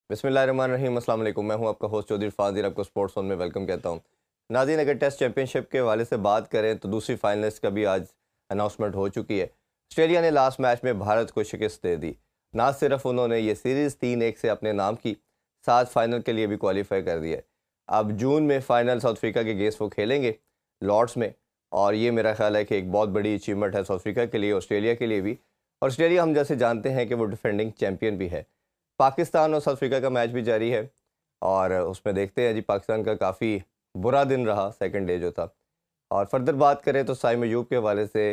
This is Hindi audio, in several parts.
बिस्मिल्लाहिर्रहमानिर्रहीम, अस्सलाम वालेकुम। मैं हूं आपका होस्ट चौधरी फाजिल, आपको स्पोर्ट्स जोन में वेलकम कहता हूं। नाज़रीन, अगर टेस्ट चैंपियनशिप के हवाले से बात करें तो दूसरी फाइनलिस्ट का भी आज अनाउंसमेंट हो चुकी है। ऑस्ट्रेलिया ने लास्ट मैच में भारत को शिकस्त दे दी। ना सिर्फ उन्होंने ये सीरीज़ 3-1 से अपने नाम की, साथ फाइनल के लिए भी क्वालिफाई कर दिया है। अब जून में फ़ाइनल साउथ अफ्रीका के अगेंस्ट वो खेलेंगे लॉर्ड्स में, और ये मेरा ख्याल है कि एक बहुत बड़ी अचीवमेंट है साउथ अफ्रीका के लिए, ऑस्ट्रेलिया के लिए भी। और ऑस्ट्रेलिया हम जैसे जानते हैं कि वो डिफेंडिंग चैम्पियन भी है। पाकिस्तान और साउथ अफ्रीका का मैच भी जारी है, और उसमें देखते हैं जी, पाकिस्तान का काफ़ी बुरा दिन रहा सेकंड डे जो था। और फर्दर बात करें तो साइम अयूब के हवाले से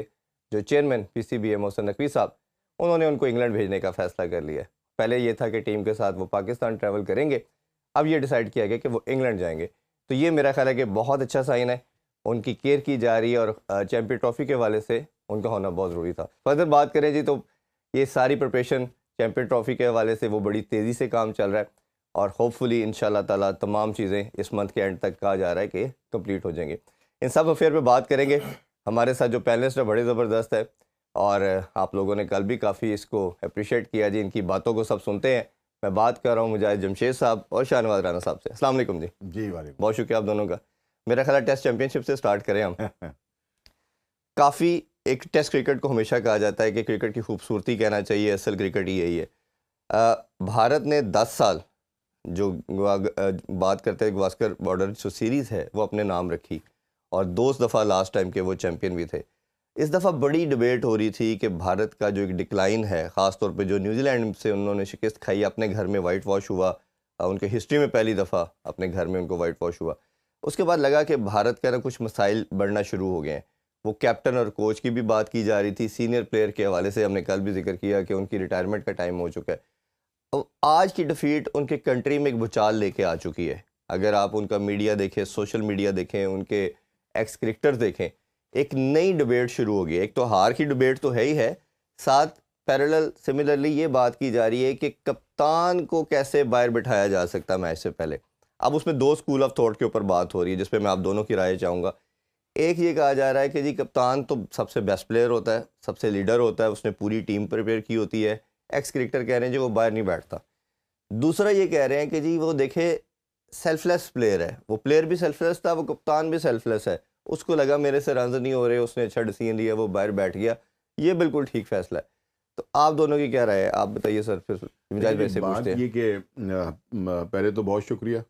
जो चेयरमैन पीसीबी है मोहसिन नकवी साहब, उन्होंने उनको इंग्लैंड भेजने का फ़ैसला कर लिया है। पहले ये था कि टीम के साथ वो पाकिस्तान ट्रैवल करेंगे, अब ये डिसाइड किया गया कि वो इंग्लैंड जाएंगे। तो ये मेरा ख्याल है कि बहुत अच्छा साइन है, उनकी केयर की जा रही है, और चैम्पियन ट्रॉफी के हवाले से उनका होना बहुत ज़रूरी था। फर्दर बात करें जी, तो ये सारी प्रिपरेशन चैम्पियन ट्रॉफी के हवाले से वो बड़ी तेज़ी से काम चल रहा है, और होपफुली इंशाल्लाह ताला तमाम चीज़ें इस मंथ के एंड तक कहा जा रहा है कि कंप्लीट हो जाएंगे। इन सब अफेयर पे बात करेंगे। हमारे साथ जो पैनलिस्ट है बड़े ज़बरदस्त है, और आप लोगों ने कल भी काफ़ी इसको अप्रिशिएट किया जी, इनकी बातों को सब सुनते हैं। मैं बात कर रहा हूँ मुजाहिद जमशेद साहब और शाहनवाज राना साहब से। अस्सलाम वालेकुम जी। जी वालेकुम। बहुत शुक्रिया आप दोनों का। मेरा ख्याल है टेस्ट चैंपियनशिप से स्टार्ट करें हम। काफ़ी एक टेस्ट क्रिकेट को हमेशा कहा जाता है कि क्रिकेट की खूबसूरती कहना चाहिए, असल क्रिकेट ही यही है। भारत ने 10 साल जो बात करते हैं गावस्कर बॉर्डर जो सीरीज़ है वो अपने नाम रखी, और 2 दफ़ा लास्ट टाइम के वो चैम्पियन भी थे। इस दफ़ा बड़ी डिबेट हो रही थी कि भारत का जो एक डिक्लाइन है, ख़ास तौर पे जो न्यूजीलैंड से उन्होंने शिकस्त खाई, अपने घर में वाइट वॉश हुआ, उनके हिस्ट्री में पहली दफ़ा अपने घर में उनको वाइट वॉश हुआ। उसके बाद लगा कि भारत का ना कुछ मसाइल बढ़ना शुरू हो गए हैं। वो कैप्टन और कोच की भी बात की जा रही थी, सीनियर प्लेयर के हवाले से हमने कल भी जिक्र किया कि उनकी रिटायरमेंट का टाइम हो चुका है। अब आज की डिफीट उनके कंट्री में एक भूचाल लेके आ चुकी है। अगर आप उनका मीडिया देखें, सोशल मीडिया देखें, उनके एक्स क्रिकेटर्स देखें, एक नई डिबेट शुरू हो गई है। एक तो हार की डिबेट तो है ही है, साथ पैरेलल सिमिलरली ये बात की जा रही है कि कप्तान को कैसे बाहर बिठाया जा सकता मैच से पहले। अब उसमें 2 स्कूल ऑफ थॉट के ऊपर बात हो रही है, जिसपे मैं आप दोनों की राय चाहूँगा। एक ये कहा जा रहा है कि जी, कप्तान तो सबसे बेस्ट प्लेयर होता है, सबसे लीडर होता है, उसने पूरी टीम प्रिपेयर की होती है। एक्स क्रिकेटर कह रहे हैं जी वो बाहर नहीं बैठता। दूसरा ये कह रहे हैं कि जी वो देखे सेल्फलेस प्लेयर है, वो प्लेयर भी सेल्फलेस था, वो कप्तान भी सेल्फलेस है। उसको लगा मेरे से रन नहीं हो रहे, उसने अच्छा डिसीजन लिया, वो बाहर बैठ गया। ये बिल्कुल ठीक फैसला है। तो आप दोनों की क्या राय है, आप बताइए सर। फिर मिजाज वैसे बात पूछते हैं। ये कि पहले तो बहुत शुक्रिया,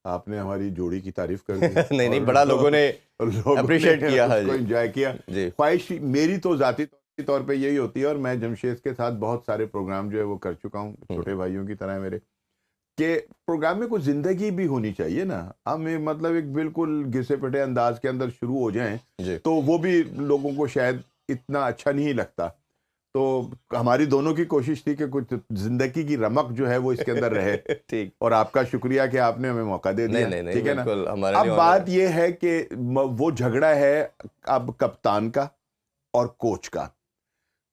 आपने हमारी जोड़ी की तारीफ कर दी। नहीं नहीं, और बड़ा लोगों ने अप्रिशिएट किया है उसको जी। एंजॉय किया। जी ख्वाहिश मेरी तो ज़ाती तौर पे यही होती है, और मैं जमशेद के साथ बहुत सारे प्रोग्राम जो है वो कर चुका हूँ, छोटे भाइयों की तरह है मेरे, कि प्रोग्राम में कुछ ज़िंदगी भी होनी चाहिए ना। हम मतलब एक बिल्कुल घिसे पिटे अंदाज के अंदर शुरू हो जाएं जी। तो वो भी लोगों को शायद इतना अच्छा नहीं लगता। तो हमारी दोनों की कोशिश थी कि कुछ जिंदगी की रमक जो है वो इसके अंदर रहे। ठीक। और आपका शुक्रिया कि आपने हमें मौका दे नहीं दिया। नहीं नहीं, ठीक है ना। बिल्कुल हमारे लिए अब ऑनर बात है। ये है कि वो झगड़ा है अब कप्तान का और कोच का।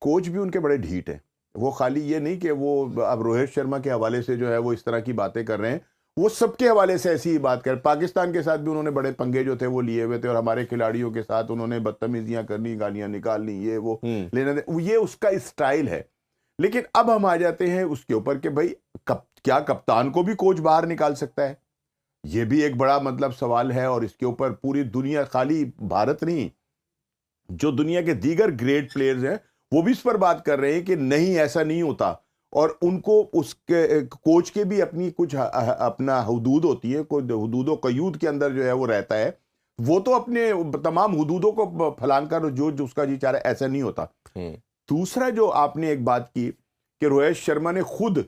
कोच भी उनके बड़े ढीठ हैं। वो खाली ये नहीं कि वो अब रोहित शर्मा के हवाले से जो है वो इस तरह की बातें कर रहे हैं, वो सबके हवाले से ऐसी ही बात कर। पाकिस्तान के साथ भी उन्होंने बड़े पंगे जो थे वो लिए हुए थे, और हमारे खिलाड़ियों के साथ उन्होंने बदतमीजियां करनी, गालियां निकालनी, ये वो लेने दे, ये उसका स्टाइल है। लेकिन अब हम आ जाते हैं उसके ऊपर कि भाई क्या कप्तान को भी कोच बाहर निकाल सकता है? ये भी एक बड़ा मतलब सवाल है, और इसके ऊपर पूरी दुनिया, खाली भारत नहीं, जो दुनिया के दीगर ग्रेट प्लेयर्स हैं वो भी इस पर बात कर रहे हैं कि नहीं, ऐसा नहीं होता। और उनको उसके कोच के भी अपनी कुछ अपना हुदूद होती है, कोई हुदूदो कयूद के अंदर जो है वो रहता है। वो तो अपने तमाम हुदूदों को फलांग कर जो उसका जी चाह रहा है, ऐसा नहीं होता। दूसरा जो आपने एक बात की कि रोहित शर्मा ने खुद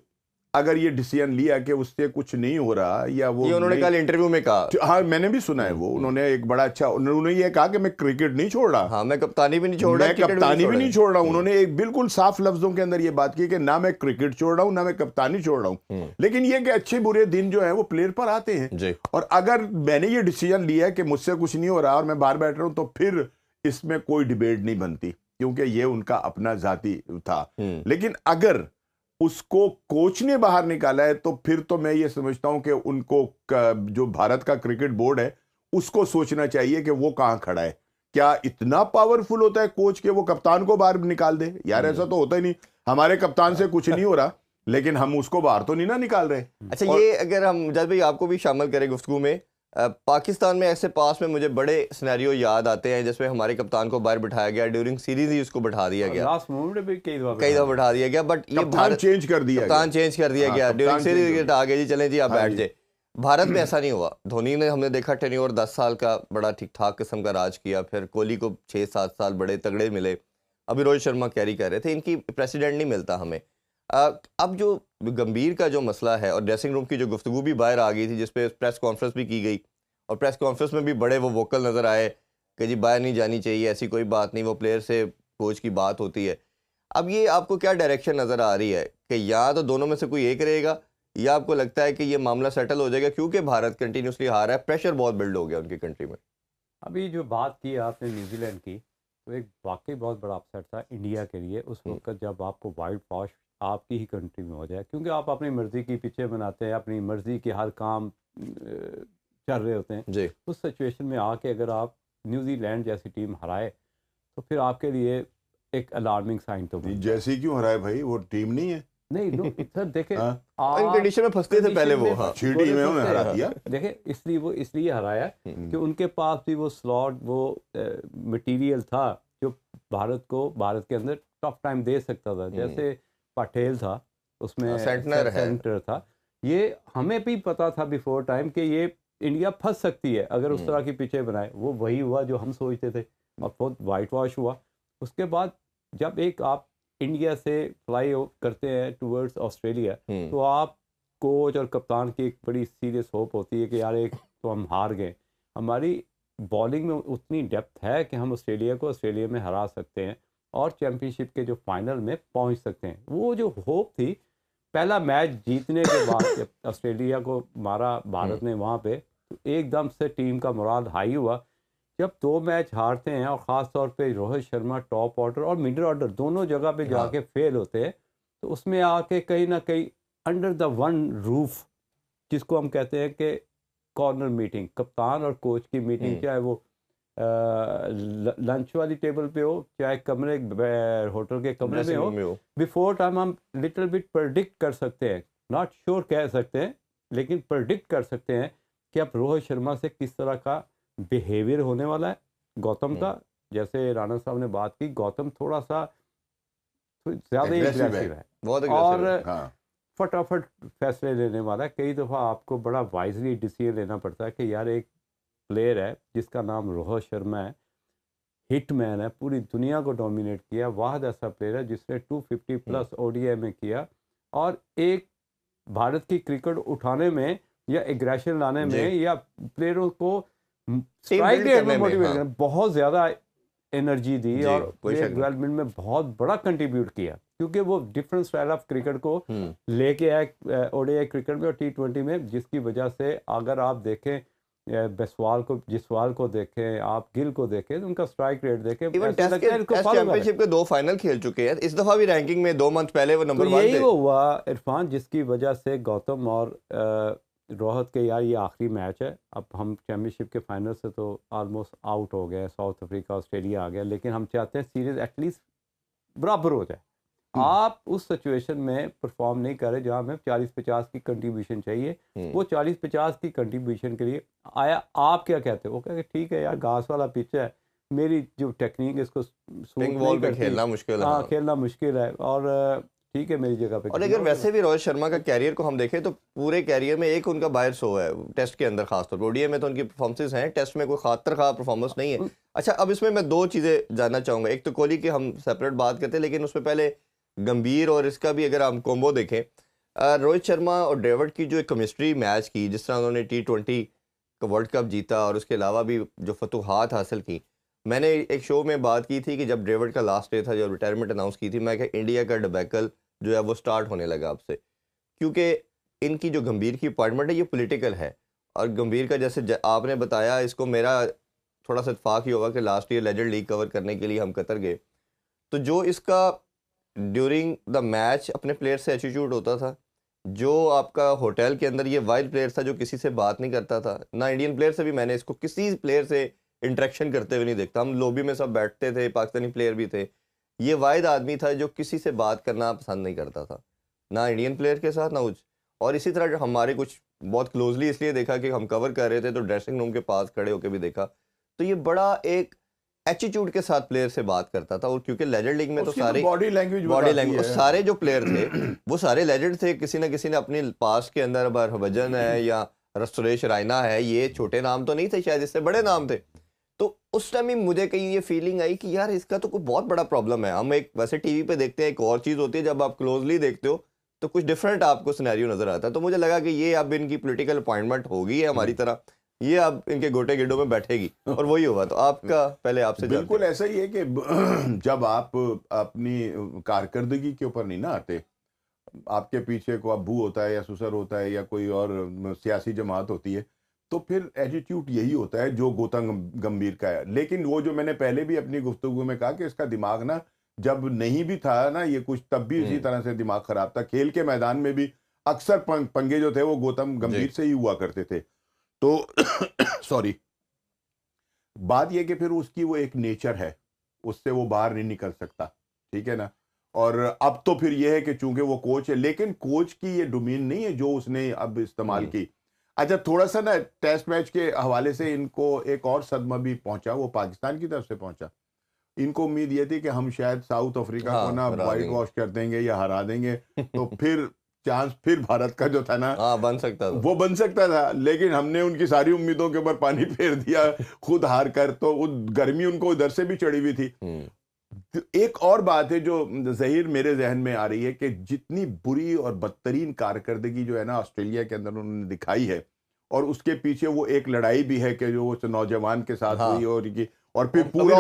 अगर ये डिसीजन लिया कि उससे कुछ नहीं हो रहा, या वो ये उन्होंने कल इंटरव्यू में कहा। हाँ, मैंने भी सुना है वो, उन्होंने एक बड़ा अच्छा, उन्होंने ये कहा कि मैं क्रिकेट नहीं छोड़ रहा। हाँ, मैं कप्तानी भी नहीं छोड़ रहा, मैं कप्तानी भी नहीं छोड़ रहा हूं। उन्होंने एक बिल्कुल साफ लफ्जों के अंदर ये बात की कि ना मैं क्रिकेट छोड़ रहा हूं, ना मैं कप्तानी छोड़ रहा हूं, लेकिन ये कि अच्छे बुरे दिन जो है वो प्लेयर पर आते हैं जी। और अगर मैंने ये डिसीजन लिया कि मुझसे कुछ नहीं हो रहा और मैं बाहर बैठ रहा हूं, तो फिर इसमें कोई डिबेट नहीं बनती, क्योंकि ये उनका अपना जाती था। लेकिन अगर उसको कोच ने बाहर निकाला है, तो फिर तो मैं ये समझता हूं कि उनको जो भारत का क्रिकेट बोर्ड है उसको सोचना चाहिए कि वो कहां खड़ा है। क्या इतना पावरफुल होता है कोच के वो कप्तान को बाहर निकाल दे? यार ऐसा तो होता ही नहीं। हमारे कप्तान से कुछ नहीं हो रहा, लेकिन हम उसको बाहर तो नहीं ना निकाल रहे। अच्छा, और- ये अगर हम जज भाई आपको भी शामिल करें गुफ्तगू में, पाकिस्तान में ऐसे पास में मुझे बड़े सिनेरियो याद आते हैं जिसमें हमारे कप्तान को बाहर बिठाया गया, ड्यूरिंग सीरीज ही उसको बैठा दिया गया, लास्ट मोमेंट में भी कई दफा बैठा दिया गया, बट ये कप्तान चेंज कर दिया कप्तान गया। चेंज कर दिया हाँ, गया, ड्यूरिंग कप्तान change सीरीज कर दिया। आ गए जी, चलें जी आप हाँ बैठ जी। जाए। भारत में ऐसा नहीं हुआ। धोनी ने हमने देखा टेन्योर 10 साल का बड़ा ठीक ठाक किस्म का राज किया, फिर कोहली को 6-7 साल बड़े तगड़े मिले, अभी रोहित शर्मा कैरी कर रहे थे, इनकी प्रेसिडेंट नहीं मिलता हमें। अब जो गंभीर का जो मसला है, और ड्रेसिंग रूम की जो गुफ्तगू भी बाहर आ गई थी जिसपे प्रेस कॉन्फ्रेंस भी की गई, और प्रेस कॉन्फ्रेंस में भी बड़े वो वोकल नज़र आए कि जी बाहर नहीं जानी चाहिए, ऐसी कोई बात नहीं, वो प्लेयर से कोच की बात होती है। अब ये आपको क्या डायरेक्शन नज़र आ रही है कि या तो दोनों में से कोई एक रहेगा, या आपको लगता है कि ये मामला सेटल हो जाएगा, क्योंकि भारत कंटिन्यूसली हार रहा है, प्रेशर बहुत बिल्ड हो गया उनकी कंट्री में। अभी जो बात की आपने न्यूजीलैंड की, तो एक वाकई बहुत बड़ा अपसेट था इंडिया के लिए उस वक्त जब आपको वाइट वॉश आपकी ही कंट्री में हो जाए, क्योंकि आप अपनी मर्ज़ी की पीछे बनाते हैं, अपनी मर्ज़ी के हर काम चल रहे होते हैं जी। उस सिचुएशन में आके अगर आप न्यूजीलैंड जैसी टीम हराए तो फिर आपके लिए एक अलार्मिंग साइन तो नहीं, जैसी क्यों हराए भाई, वो टीम नहीं है। नहीं नो सर देखे हाँ। इन कंडीशन में फंसते थे पहले वो। हाँ, अच्छी टीम है, उन्हें हरा दिया। देखे इसलिए हराया कि उनके पास भी वो स्लॉट वो मटेरियल था जो भारत के अंदर टफ टाइम दे सकता था। जैसे पटेल था उसमें, सेंटर था, ये हमें भी पता था बिफोर टाइम कि ये इंडिया फंस सकती है अगर उस तरह की पिचें बनाए। वो वही हुआ जो हम सोचते थे और बहुत वाइट वॉश हुआ। उसके बाद जब एक आप इंडिया से फ्लाई करते हैं टूवर्ड्स ऑस्ट्रेलिया, तो आप कोच और कप्तान की एक बड़ी सीरियस होप होती है कि यार एक तो हम हार गए, हमारी बॉलिंग में उतनी डेप्थ है कि हम ऑस्ट्रेलिया में हरा सकते हैं और चैम्पियनशिप के जो फाइनल में पहुंच सकते हैं। वो जो होप थी, पहला मैच जीतने के बाद जब ऑस्ट्रेलिया को मारा भारत ने वहाँ पे, तो एकदम से टीम का मोराल हाई हुआ। जब 2 मैच हारते हैं और ख़ास तौर पे रोहित शर्मा टॉप ऑर्डर और मिडिल ऑर्डर दोनों जगह पे जाके फेल होते हैं, तो उसमें आके कहीं ना कहीं अंडर द वन रूफ, जिसको हम कहते हैं कि कॉर्नर मीटिंग, कप्तान और कोच की मीटिंग, चाहे वो लंच वाली टेबल पे हो, चाहे कमरे होटल के कमरे में हो, बिफोर टाइम हम लिटिल बिट प्रेडिक्ट कर सकते हैं, नॉट श्योर कह सकते हैं, लेकिन प्रेडिक्ट कर सकते हैं कि अब रोहित शर्मा से किस तरह का बिहेवियर होने वाला है। गौतम का, जैसे राणा साहब ने बात की, गौतम थोड़ा सा ज़्यादा एग्रेसिव है बहुत और हाँ। फटाफट फैसले लेने वाला है। कई दफ़ा आपको बड़ा वाइजली डिसीजन लेना पड़ता है कि यार एक प्लेयर है जिसका नाम रोहित शर्मा है, हिटमैन है, पूरी दुनिया को डोमिनेट किया, वाहिद ऐसा प्लेयर है जिसने 250 प्लस ओडीआई में किया, और एक भारत की क्रिकेट उठाने में या एग्रेशन लाने में या प्लेयरों को स्ट्राइक रेट में मोटिवेट करने में बहुत ज़्यादा एनर्जी दी और प्लेयर डेवलपमेंट में बहुत बड़ा कंट्रीब्यूट किया, क्योंकि वो डिफरेंट स्टाइल ऑफ क्रिकेट को लेके आए ओडीआई क्रिकेट में और टी20 में, जिसकी वजह से अगर आप देखें जिसवाल को देखें, आप गिल को देखें, तो उनका स्ट्राइक रेट देखें, इवन टेस्ट चैंपियनशिप के 2 फाइनल खेल चुके हैं, इस दफा भी रैंकिंग में 2 मंथ पहले वो नंबर 1 थे। यही वो हुआ इरफान, जिसकी वजह से गौतम और रोहित के यार ये आखिरी मैच है, अब हम चैम्पियनशिप के फाइनल से तो ऑलमोस्ट आउट हो गए, साउथ अफ्रीका ऑस्ट्रेलिया आ गया, लेकिन हम चाहते हैं सीरीज एटलीस्ट बराबर हो जाए। आप उस सिचुएशन में परफॉर्म नहीं कर रहे जहां हमें 40-50 की कंट्रीब्यूशन चाहिए, वो 40-50 की कंट्रीब्यूशन के लिए आया। आप क्या कहते हो? वो कहते ठीक है यार, घास वाला पिच है, मेरी जो टेक्निक है इसको खेलना मुश्किल है। हाँ, खेलना मुश्किल है, और ठीक है मेरी जगह पे। और अगर वैसे भी रोहित शर्मा का कैरियर को हम देखें तो पूरे कैरियर में एक उनका बायर शो है टेस्ट के अंदर, खासतौर पर ओडीआई में तो उनकी परफॉर्मेंसेस हैं, टेस्ट में कोई खातर खा परफॉर्मेंस नहीं है। अच्छा, अब इसमें मैं 2 चीज़ें जानना चाहूँगा। एक तो कोहली की हम सेपरेट बात करते हैं, लेकिन उसमें पहले गंभीर और इसका भी अगर हम कॉम्बो देखें, रोहित शर्मा और ड्रेविड की जो एक केमिस्ट्री मैच की, जिस तरह उन्होंने टी20 का वर्ल्ड कप जीता और उसके अलावा भी जो फतूहात हासिल की, मैंने एक शो में बात की थी कि जब ड्रेविड का लास्ट डे था, जो रिटायरमेंट अनाउंस की थी, मैं कहा इंडिया का डिबैकल जो है वो स्टार्ट होने लगा आपसे, क्योंकि इनकी जो गंभीर की अपॉइंटमेंट है ये पॉलिटिकल है। और गंभीर का जैसे आपने बताया, इसको मेरा थोड़ा सा इत्फाक ही होगा कि last year legend league cover करने के लिए हम कतर गए, तो जो इसका ड्यूरिंग द मैच अपने प्लेयर से एटीट्यूड होता था, जो आपका होटल के अंदर ये वाइल्ड प्लेयर था जो किसी से बात नहीं करता था, ना इंडियन प्लेयर से भी मैंने इसको किसी प्लेयर से इंटरेक्शन करते हुए नहीं देखता। हम लॉबी में सब बैठते थे, पाकिस्तानी प्लेयर भी थे, ये वाहिद आदमी था जो किसी से बात करना पसंद नहीं करता था। ना इंडियन प्लेयर के साथ ना कुछ। और इसी तरह हमारे कुछ बहुत क्लोजली इसलिए देखा कि हम कवर कर रहे थे, तो ड्रेसिंग रूम के पास खड़े होकर भी देखा, तो ये बड़ा एक एटीट्यूड के साथ प्लेयर से बात करता था। और क्योंकि लेजेंड लीग में तो सारे बॉडी लैंग्वेज और सारे जो प्लेयर थे वो सारे लेजेंड थे, किसी ना किसी ने अपने पास्ट के अंदर, अब हरभजन है या सुरेश रायना है, ये छोटे नाम तो नहीं थे शायद, इससे बड़े नाम थे। तो उस टाइम ही मुझे कहीं ये फीलिंग आई कि यार इसका तो कोई बहुत बड़ा प्रॉब्लम है। हम एक वैसे टीवी पे देखते हैं, एक और चीज़ होती है जब आप क्लोजली देखते हो तो कुछ डिफरेंट आपको सिनेरियो नजर आता है। तो मुझे लगा कि ये अब इनकी पॉलिटिकल अपॉइंटमेंट होगी है हमारी तरह, ये अब इनके गोटे गिड्डों में बैठेगी, और वही हुआ। तो आपका पहले आपसे बिल्कुल ऐसा ही है कि जब आप अपनी कारकर्दगी के ऊपर नहीं ना आते, आपके पीछे को अब्बू होता है या ससुर होता है या कोई और सियासी जमात होती है, तो फिर एटीट्यूड यही होता है जो गौतम गंभीर का है। लेकिन वो जो मैंने पहले भी अपनी गुफ्तगू में कहा कि इसका दिमाग ना जब नहीं भी था ना ये कुछ, तब भी इसी तरह से दिमाग खराब था। खेल के मैदान में भी अक्सर पंगे जो थे वो गौतम गंभीर से ही हुआ करते थे। तो सॉरी, बात यह कि फिर उसकी वो एक नेचर है, उससे वो बाहर नहीं निकल सकता, ठीक है ना। और अब तो फिर यह है कि चूंकि वो कोच है, लेकिन कोच की ये डोमेन नहीं है जो उसने अब इस्तेमाल की। अच्छा, थोड़ा सा ना टेस्ट मैच के हवाले से इनको एक और सदमा भी पहुंचा, वो पाकिस्तान की तरफ से पहुंचा। इनको उम्मीद ये थी कि हम शायद साउथ अफ्रीका को ना वाइट वॉश कर देंगे या हरा देंगे, तो फिर चांस फिर भारत का जो था ना बन सकता था, वो बन सकता था। लेकिन हमने उनकी सारी उम्मीदों के ऊपर पानी फेर दिया खुद हार कर। तो गर्मी उनको उधर से भी चढ़ी हुई थी। एक और बात है जो ज़हीर मेरे जहन में आ रही है कि जितनी बुरी और बदतरीन कारकर्दगी जो है ना ऑस्ट्रेलिया के अंदर उन्होंने दिखाई है, और उसके पीछे वो एक लड़ाई भी है कि जो उस नौजवान के साथ हुई, और फिर पूरा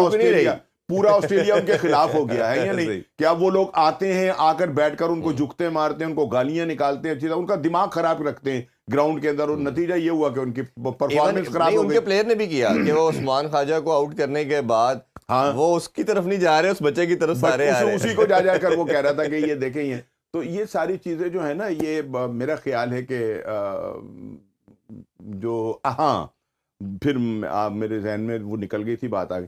ऑस्ट्रेलिया उनके खिलाफ हो गया है या नहीं? क्या वो लोग आते हैं, आकर बैठकर उनको झुकते मारते हैं, उनको गालियां निकालते हैं, अच्छी तरह उनका दिमाग खराब रखते हैं ग्राउंड के अंदर, और नतीजा ये हुआ कि उनकी परफॉर्मेंस खराब हो गई। उनके प्लेयर ने भी किया कि वो उस्मान ख्वाजा को आउट करने के बाद वो उसकी तरफ नहीं जा रहे, उस बच्चे की तरफ सारे आ रहे, उसी को जा जाकर वो कह रहा था कि ये देखें ये। तो ये सारी चीजें जो है ना, ये मेरा ख्याल है कि जो फिर मेरे जहन में वो निकल गई थी बात, आ गई।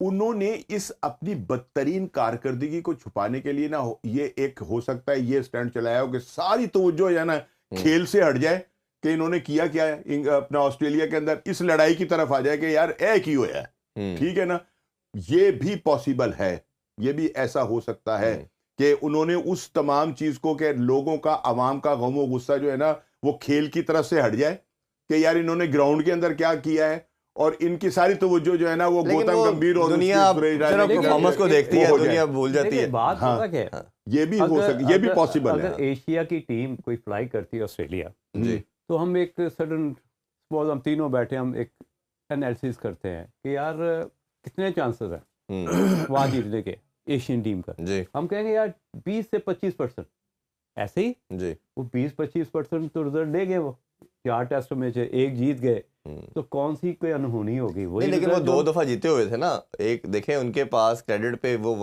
उन्होंने इस अपनी बदतरीन कारकर्दगी को छुपाने के लिए ना, ये एक हो सकता है ये स्टैंड चलाया हो कि सारी तवज्जो है ना खेल से हट जाए कि इन्होंने किया क्या है अपना ऑस्ट्रेलिया के अंदर, इस लड़ाई की तरफ आ जाए कि यार क्यों है, ठीक है ना। ये भी पॉसिबल है, ये भी ऐसा हो सकता है कि उन्होंने उस तमाम चीज को कि लोगों का, आवाम का गम गुस्सा जो है ना वो खेल की तरफ से हट जाए कि यार इन्होंने ग्राउंड के अंदर क्या किया है, और इनकी सारी तवज्जो जो है ना वो गौतम गंभीर और दुनिया परफॉर्मेंस को देखती है, दुनिया भूल जाती है। बात पता क्या है, ये भी हो सकता, ये भी पॉसिबल है। अगर एशिया की टीम कोई फ्लाई करती है ऑस्ट्रेलिया जी, तो हम एक सडन सपोज हम तीनों बैठे, हम एक एनालिसिस करते हैं कि यार कितने चांसेस हैं वहाँ जीतने के एशियन टीम का जी। हम कहेंगे यार 20 से 25%, ऐसे ही जी, वो 20-25% तो रिजल्ट ले गए। वो 4 टेस्ट में से 1 जीत गए, तो कौन सी कोई अनहोनी होगी? वही लेकिन वो 2 दफा जीते हुए थे ना। एक देखें उनके पास क्रेडिट पे वो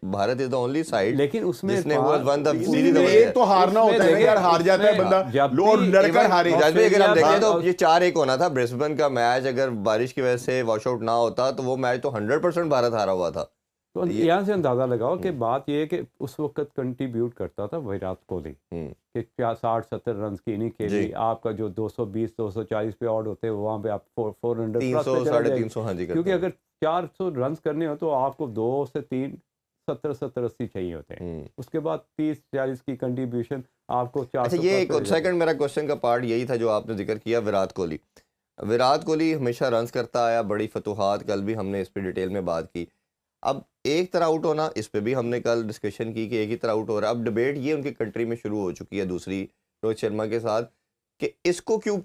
Bharat is the only side, लेकिन उसमें एक तो हारना होता है यार, हार जाता है बंदा, लोग लड़कर हारे। अगर हम देखें तो ये 4-1 होना था ब्रिस्बेन का मैच, अगर बारिश की वजह से वॉश आउट ना होता तो वो मैच तो 100% भारत हारा हुआ था। तो यहाँ से अंदाजा लगाओ कि बात ये है कि उस वक्त कंट्रीब्यूट करता था विराट कोहली कि 60-70 रन की नहीं खेली, आपका जो 220-240 पे आउट होते हैं वहाँ पे आप 400 300-350 हाँ जी, क्योंकि अगर 400 रन करने हो तो आपको 2 से 3 70-80 चाहिए होते हैं। उसके बाद 30-40 की कंट्रीब्यूशन आपको 400। अच्छा, ये एक सेकंड मेरा क्वेश्चन का पार्ट यही था जो आपने जिक्र किया विराट कोहली हमेशा रन करता आया, बड़ी फतूहात, कल भी हमने इस पर डिटेल में बात की। अब एक तरह आउट होना, इस पे भी हमने कल डिस्कशन की कि एक ही तरह आउट हो रहा है। अब डिबेट ये उनकी कंट्री में शुरू हो चुकी है दूसरी रोहित शर्मा के साथ कि इसको क्यों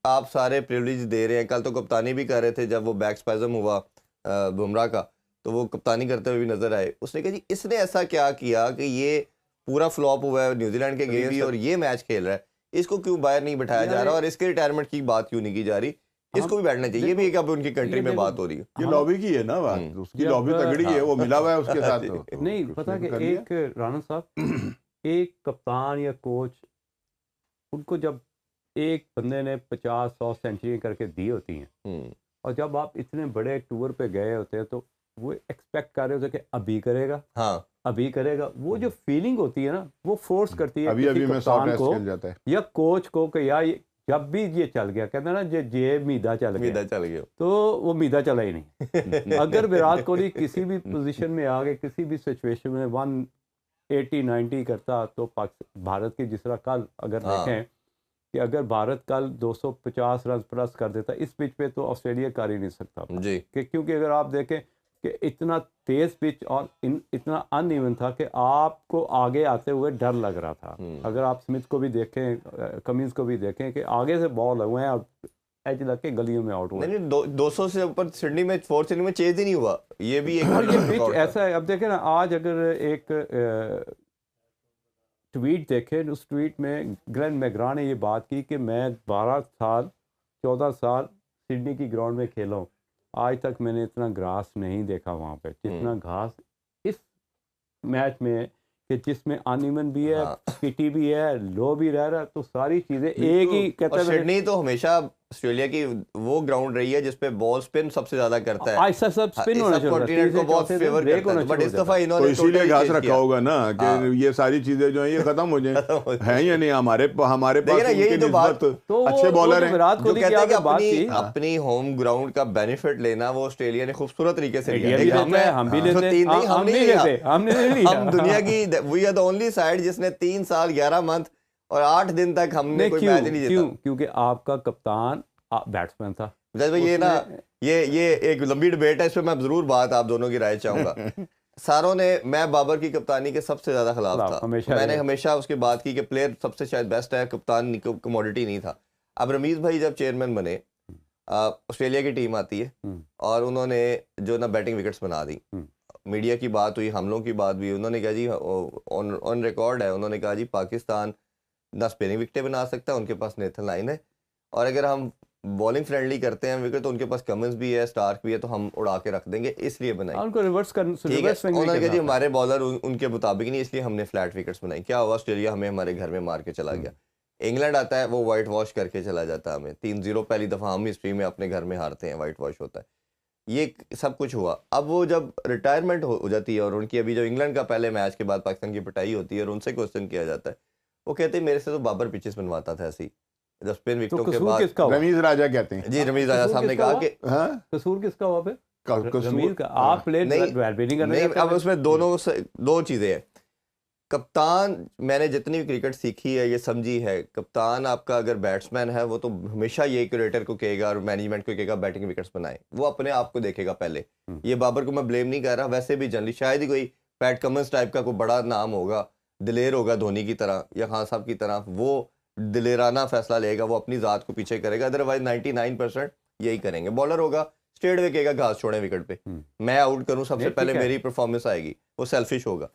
आप सारे प्रिविलेज दे रहे हैं। कल तो कप्तानी भी कर रहे थे, जब वो बैक स्पैज़म हुआ बुमराह का तो वो कप्तानी करते हुए भी नजर आए। उसने कहा जी इसने ऐसा क्या किया कि ये पूरा फ्लॉप हुआ है न्यूजीलैंड के गेम और ये मैच खेल रहा है, इसको क्यों बाहर नहीं बिठाया जा रहा और इसके रिटायरमेंट की बात क्यों नहीं की जा रही, इसको भी बैठना चाहिए। ये भी एक अब उनकी कंट्री में बात हो रही है। ये लॉबी की है ना बात, उसकी लॉबी तगड़ी है, वो मिला हुआ है उसके साथ। तो नहीं पता कि एक राणा साहब, एक कप्तान या कोच, उनको जब एक बंदे ने 50-100 सेंचुरी करके दी होती हैं और जब आप इतने बड़े टूर पे गए होते हैं तो वो एक्सपेक्ट कर रहे होते कि अभी करेगा। हाँ, अभी करेगा। वो जो फीलिंग होती है ना, वो फोर्स करती है अभी किसी अभी में 100 कप्तान टेस्ट को खेल जाता है। या कोच को कि यार जब भी ये चल गया, कहते हैं ना जे मीदा चल मीदा गया, चल गया। तो वो मीदा चला ही नहीं। अगर विराट कोहली किसी भी पोजीशन में आ गए, किसी भी सिचुएशन में 180-90 करता, तो भारत की जिस तरह कल अगर देखें कि अगर भारत कल 250 रन प्लस कर देता इस पिच पे, तो ऑस्ट्रेलिया कर ही नहीं सकता था। जी। क्योंकि अगर आप देखें कि इतना तेज पिच और इतना अनइवन था कि आपको आगे आते हुए डर लग रहा था। अगर आप स्मिथ को भी देखें, कमिंस को भी देखें कि आगे से बॉल हुए हैं और एज लग के गलियों में आउट हुए। नहीं 200 से ऊपर सिडनी में 4th इनिंग में चेज ही नहीं हुआ। ये भी एक और ये पिच ऐसा है। अब देखें ना, आज अगर एक ट्वीट देखें, उस ट्वीट में ग्लेन मैग्रा ने ये बात की कि मैं 14 साल सिडनी की ग्राउंड में खेला हूँ, आज तक मैंने इतना घास नहीं देखा वहाँ पे जितना घास इस मैच में है, कि जिसमें अनइवन भी है, पिटी भी है, लो भी रह रहा है, तो सारी चीजें एक ही कहते हैं। सिडनी तो हमेशा ऑस्ट्रेलिया की वो ग्राउंड रही है जिसपे बॉल स्पिन सबसे ज्यादा करता है। ऐसा सब स्पिन होना चाहिए, कॉन्टिनेंट को बहुत फेवर करता है, बट इस दफा इन्होंने तो इसीलिए घास change रखा किया। होगा ना कि ये सारी चीजें जो है ये खत्म हो जाए। हैं या नहीं हमारे पास यही तो बात, तो अच्छे बॉलर हैं विराट जो कोहली कहते हैं कि बात की अपनी होम ग्राउंड का बेनिफिट लेना, वो ऑस्ट्रेलिया ने खूबसूरत तरीके से लिया। हम भी लेते, हम नहीं लेते, हमने नहीं हम दुनिया की we are the only side जिसने 3 साल 11 मंथ और 8 दिन तक हमने कोई मैच नहीं जीता। क्योंकि आपका कप्तान बैट्समैन था। भाई ये ना ये एक लंबी डिबेट है, इस पे मैं जरूर बात आप दोनों की राय चाहूंगा। सारों ने, मैं बाबर की कप्तानी के सबसे ज्यादा खिलाफ था। मैंने हमेशा उसकी बात की कि प्लेयर सबसे शायद बेस्ट है, कप्तान कमोडिटी नहीं था। अब रमीज भाई जब चेयरमैन बने, ऑस्ट्रेलिया की टीम आती है और उन्होंने जो ना बैटिंग विकेट्स बना दी। मीडिया की बात हुई, हमलों की बात भी, उन्होंने कहा जी ऑन रिकॉर्ड है, उन्होंने कहा जी पाकिस्तान ना स्पिनिंग विकेटें बना सकता है, उनके पास नेथन लाइन है, और अगर हम बॉलिंग फ्रेंडली करते हैं विकेट तो उनके पास कमिंस भी है, स्टार्क भी है, तो हम उड़ा के रख देंगे, इसलिए बनाई। उनको रिवर्स उन्होंने कहा जी हमारे बॉलर उनके मुताबिक नहीं, इसलिए हमने फ्लैट विकेट्स बनाई। क्या हुआ, ऑस्ट्रेलिया हमें हमारे घर में मार के चला गया। इंग्लैंड आता है, वो वाइट वॉश करके चला जाता है हमें 3-0। पहली दफा हम हिस्ट्री में अपने घर में हारते हैं, वाइट वॉश होता है। ये सब कुछ हुआ। अब वो जब रिटायरमेंट हो जाती है और उनकी अभी जो इंग्लैंड का पहले मैच के बाद पाकिस्तान की पिटाई होती है और उनसे क्वेश्चन किया जाता है, वो कहते हैं मेरे से तो बाबर पिचेस बनवाता था ऐसी जब स्पिन विकेटों के बाद। रमीज राजा कहते हैं जी, रमीज राजा साहब ने कहा कि कसूर किसका हुआ पे? कसूर का आप प्लेयर नहीं। अब उसमें दो चीजें हैं। कप्तान, मैंने जितनी भी क्रिकेट सीखी है, ये समझी है, कप्तान आपका अगर बैट्समैन है, वो तो हमेशा ये क्रिएटर को कहेगा और मैनेजमेंट को कहेगा बैटिंग विकेट्स बनाए, वो अपने आप को देखेगा पहले। ये बाबर को मैं ब्लेम नहीं कर रहा, वैसे भी जनरली शायद ही कोई पैट कमिंस टाइप का कोई बड़ा नाम होगा, दिलेर होगा धोनी की तरह या खान साहब की तरह, वो दिलेराना फैसला लेगा, वो अपनी ज़ात को पीछे करेगा। अदरवाइज 99% यही करेंगे। बॉलर होगा स्ट्रेट वे कहेगा घास छोड़े विकेट पे, मैं आउट करूं सबसे पहले, मेरी परफॉर्मेंस आएगी, वो सेल्फिश होगा।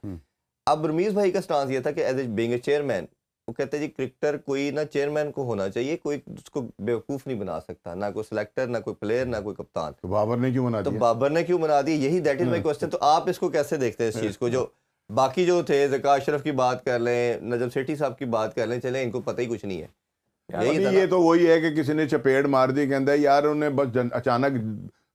अब रमीज भाई का स्टांस ये था कि as a being a chairman, वो कहते हैं जी क्रिकेटर कोई ना चेयरमैन को होना चाहिए, कोई उसको बेवकूफ़ नहीं बना सकता, ना कोई सिलेक्टर, ना कोई प्लेयर, ना कोई कप्तान। तो बाबर ने क्यों बना दिया? तो बाबर ने क्यों बना दिया, यही दैट इज माय क्वेश्चन। तो आप इसको कैसे देखते हैं इस चीज़ को? जो बाकी जो थे, ज़का अशरफ की बात कर लें, नजम सेठी साहब की बात कर लें, चले इनको पता ही कुछ नहीं है। ये तो वही है कि किसी ने चपेट मार दी, कहता है यार उन्हें बस अचानक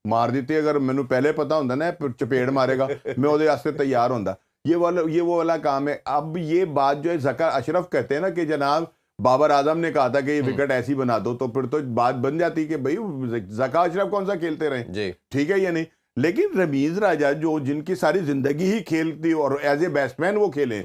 मार दी थी, अगर मैनू पहले पता होंदा ना चपेट मारेगा मैं ਉਹਦੇ वास्ते तैयार होंदा। ये वो वाला काम है। अब ये बात जो है ज़का अशरफ कहते हैं ना कि जनाब बाबर आजम ने कहा था कि ये विकेट ऐसी बना दो, तो फिर तो बात बन जाती कि भाई ज़का अशरफ कौन सा खेलते रहे, ठीक है या नहीं। लेकिन रमीज राजा जो जिनकी सारी जिंदगी ही खेलती और एज ए बैट्समैन वो खेले,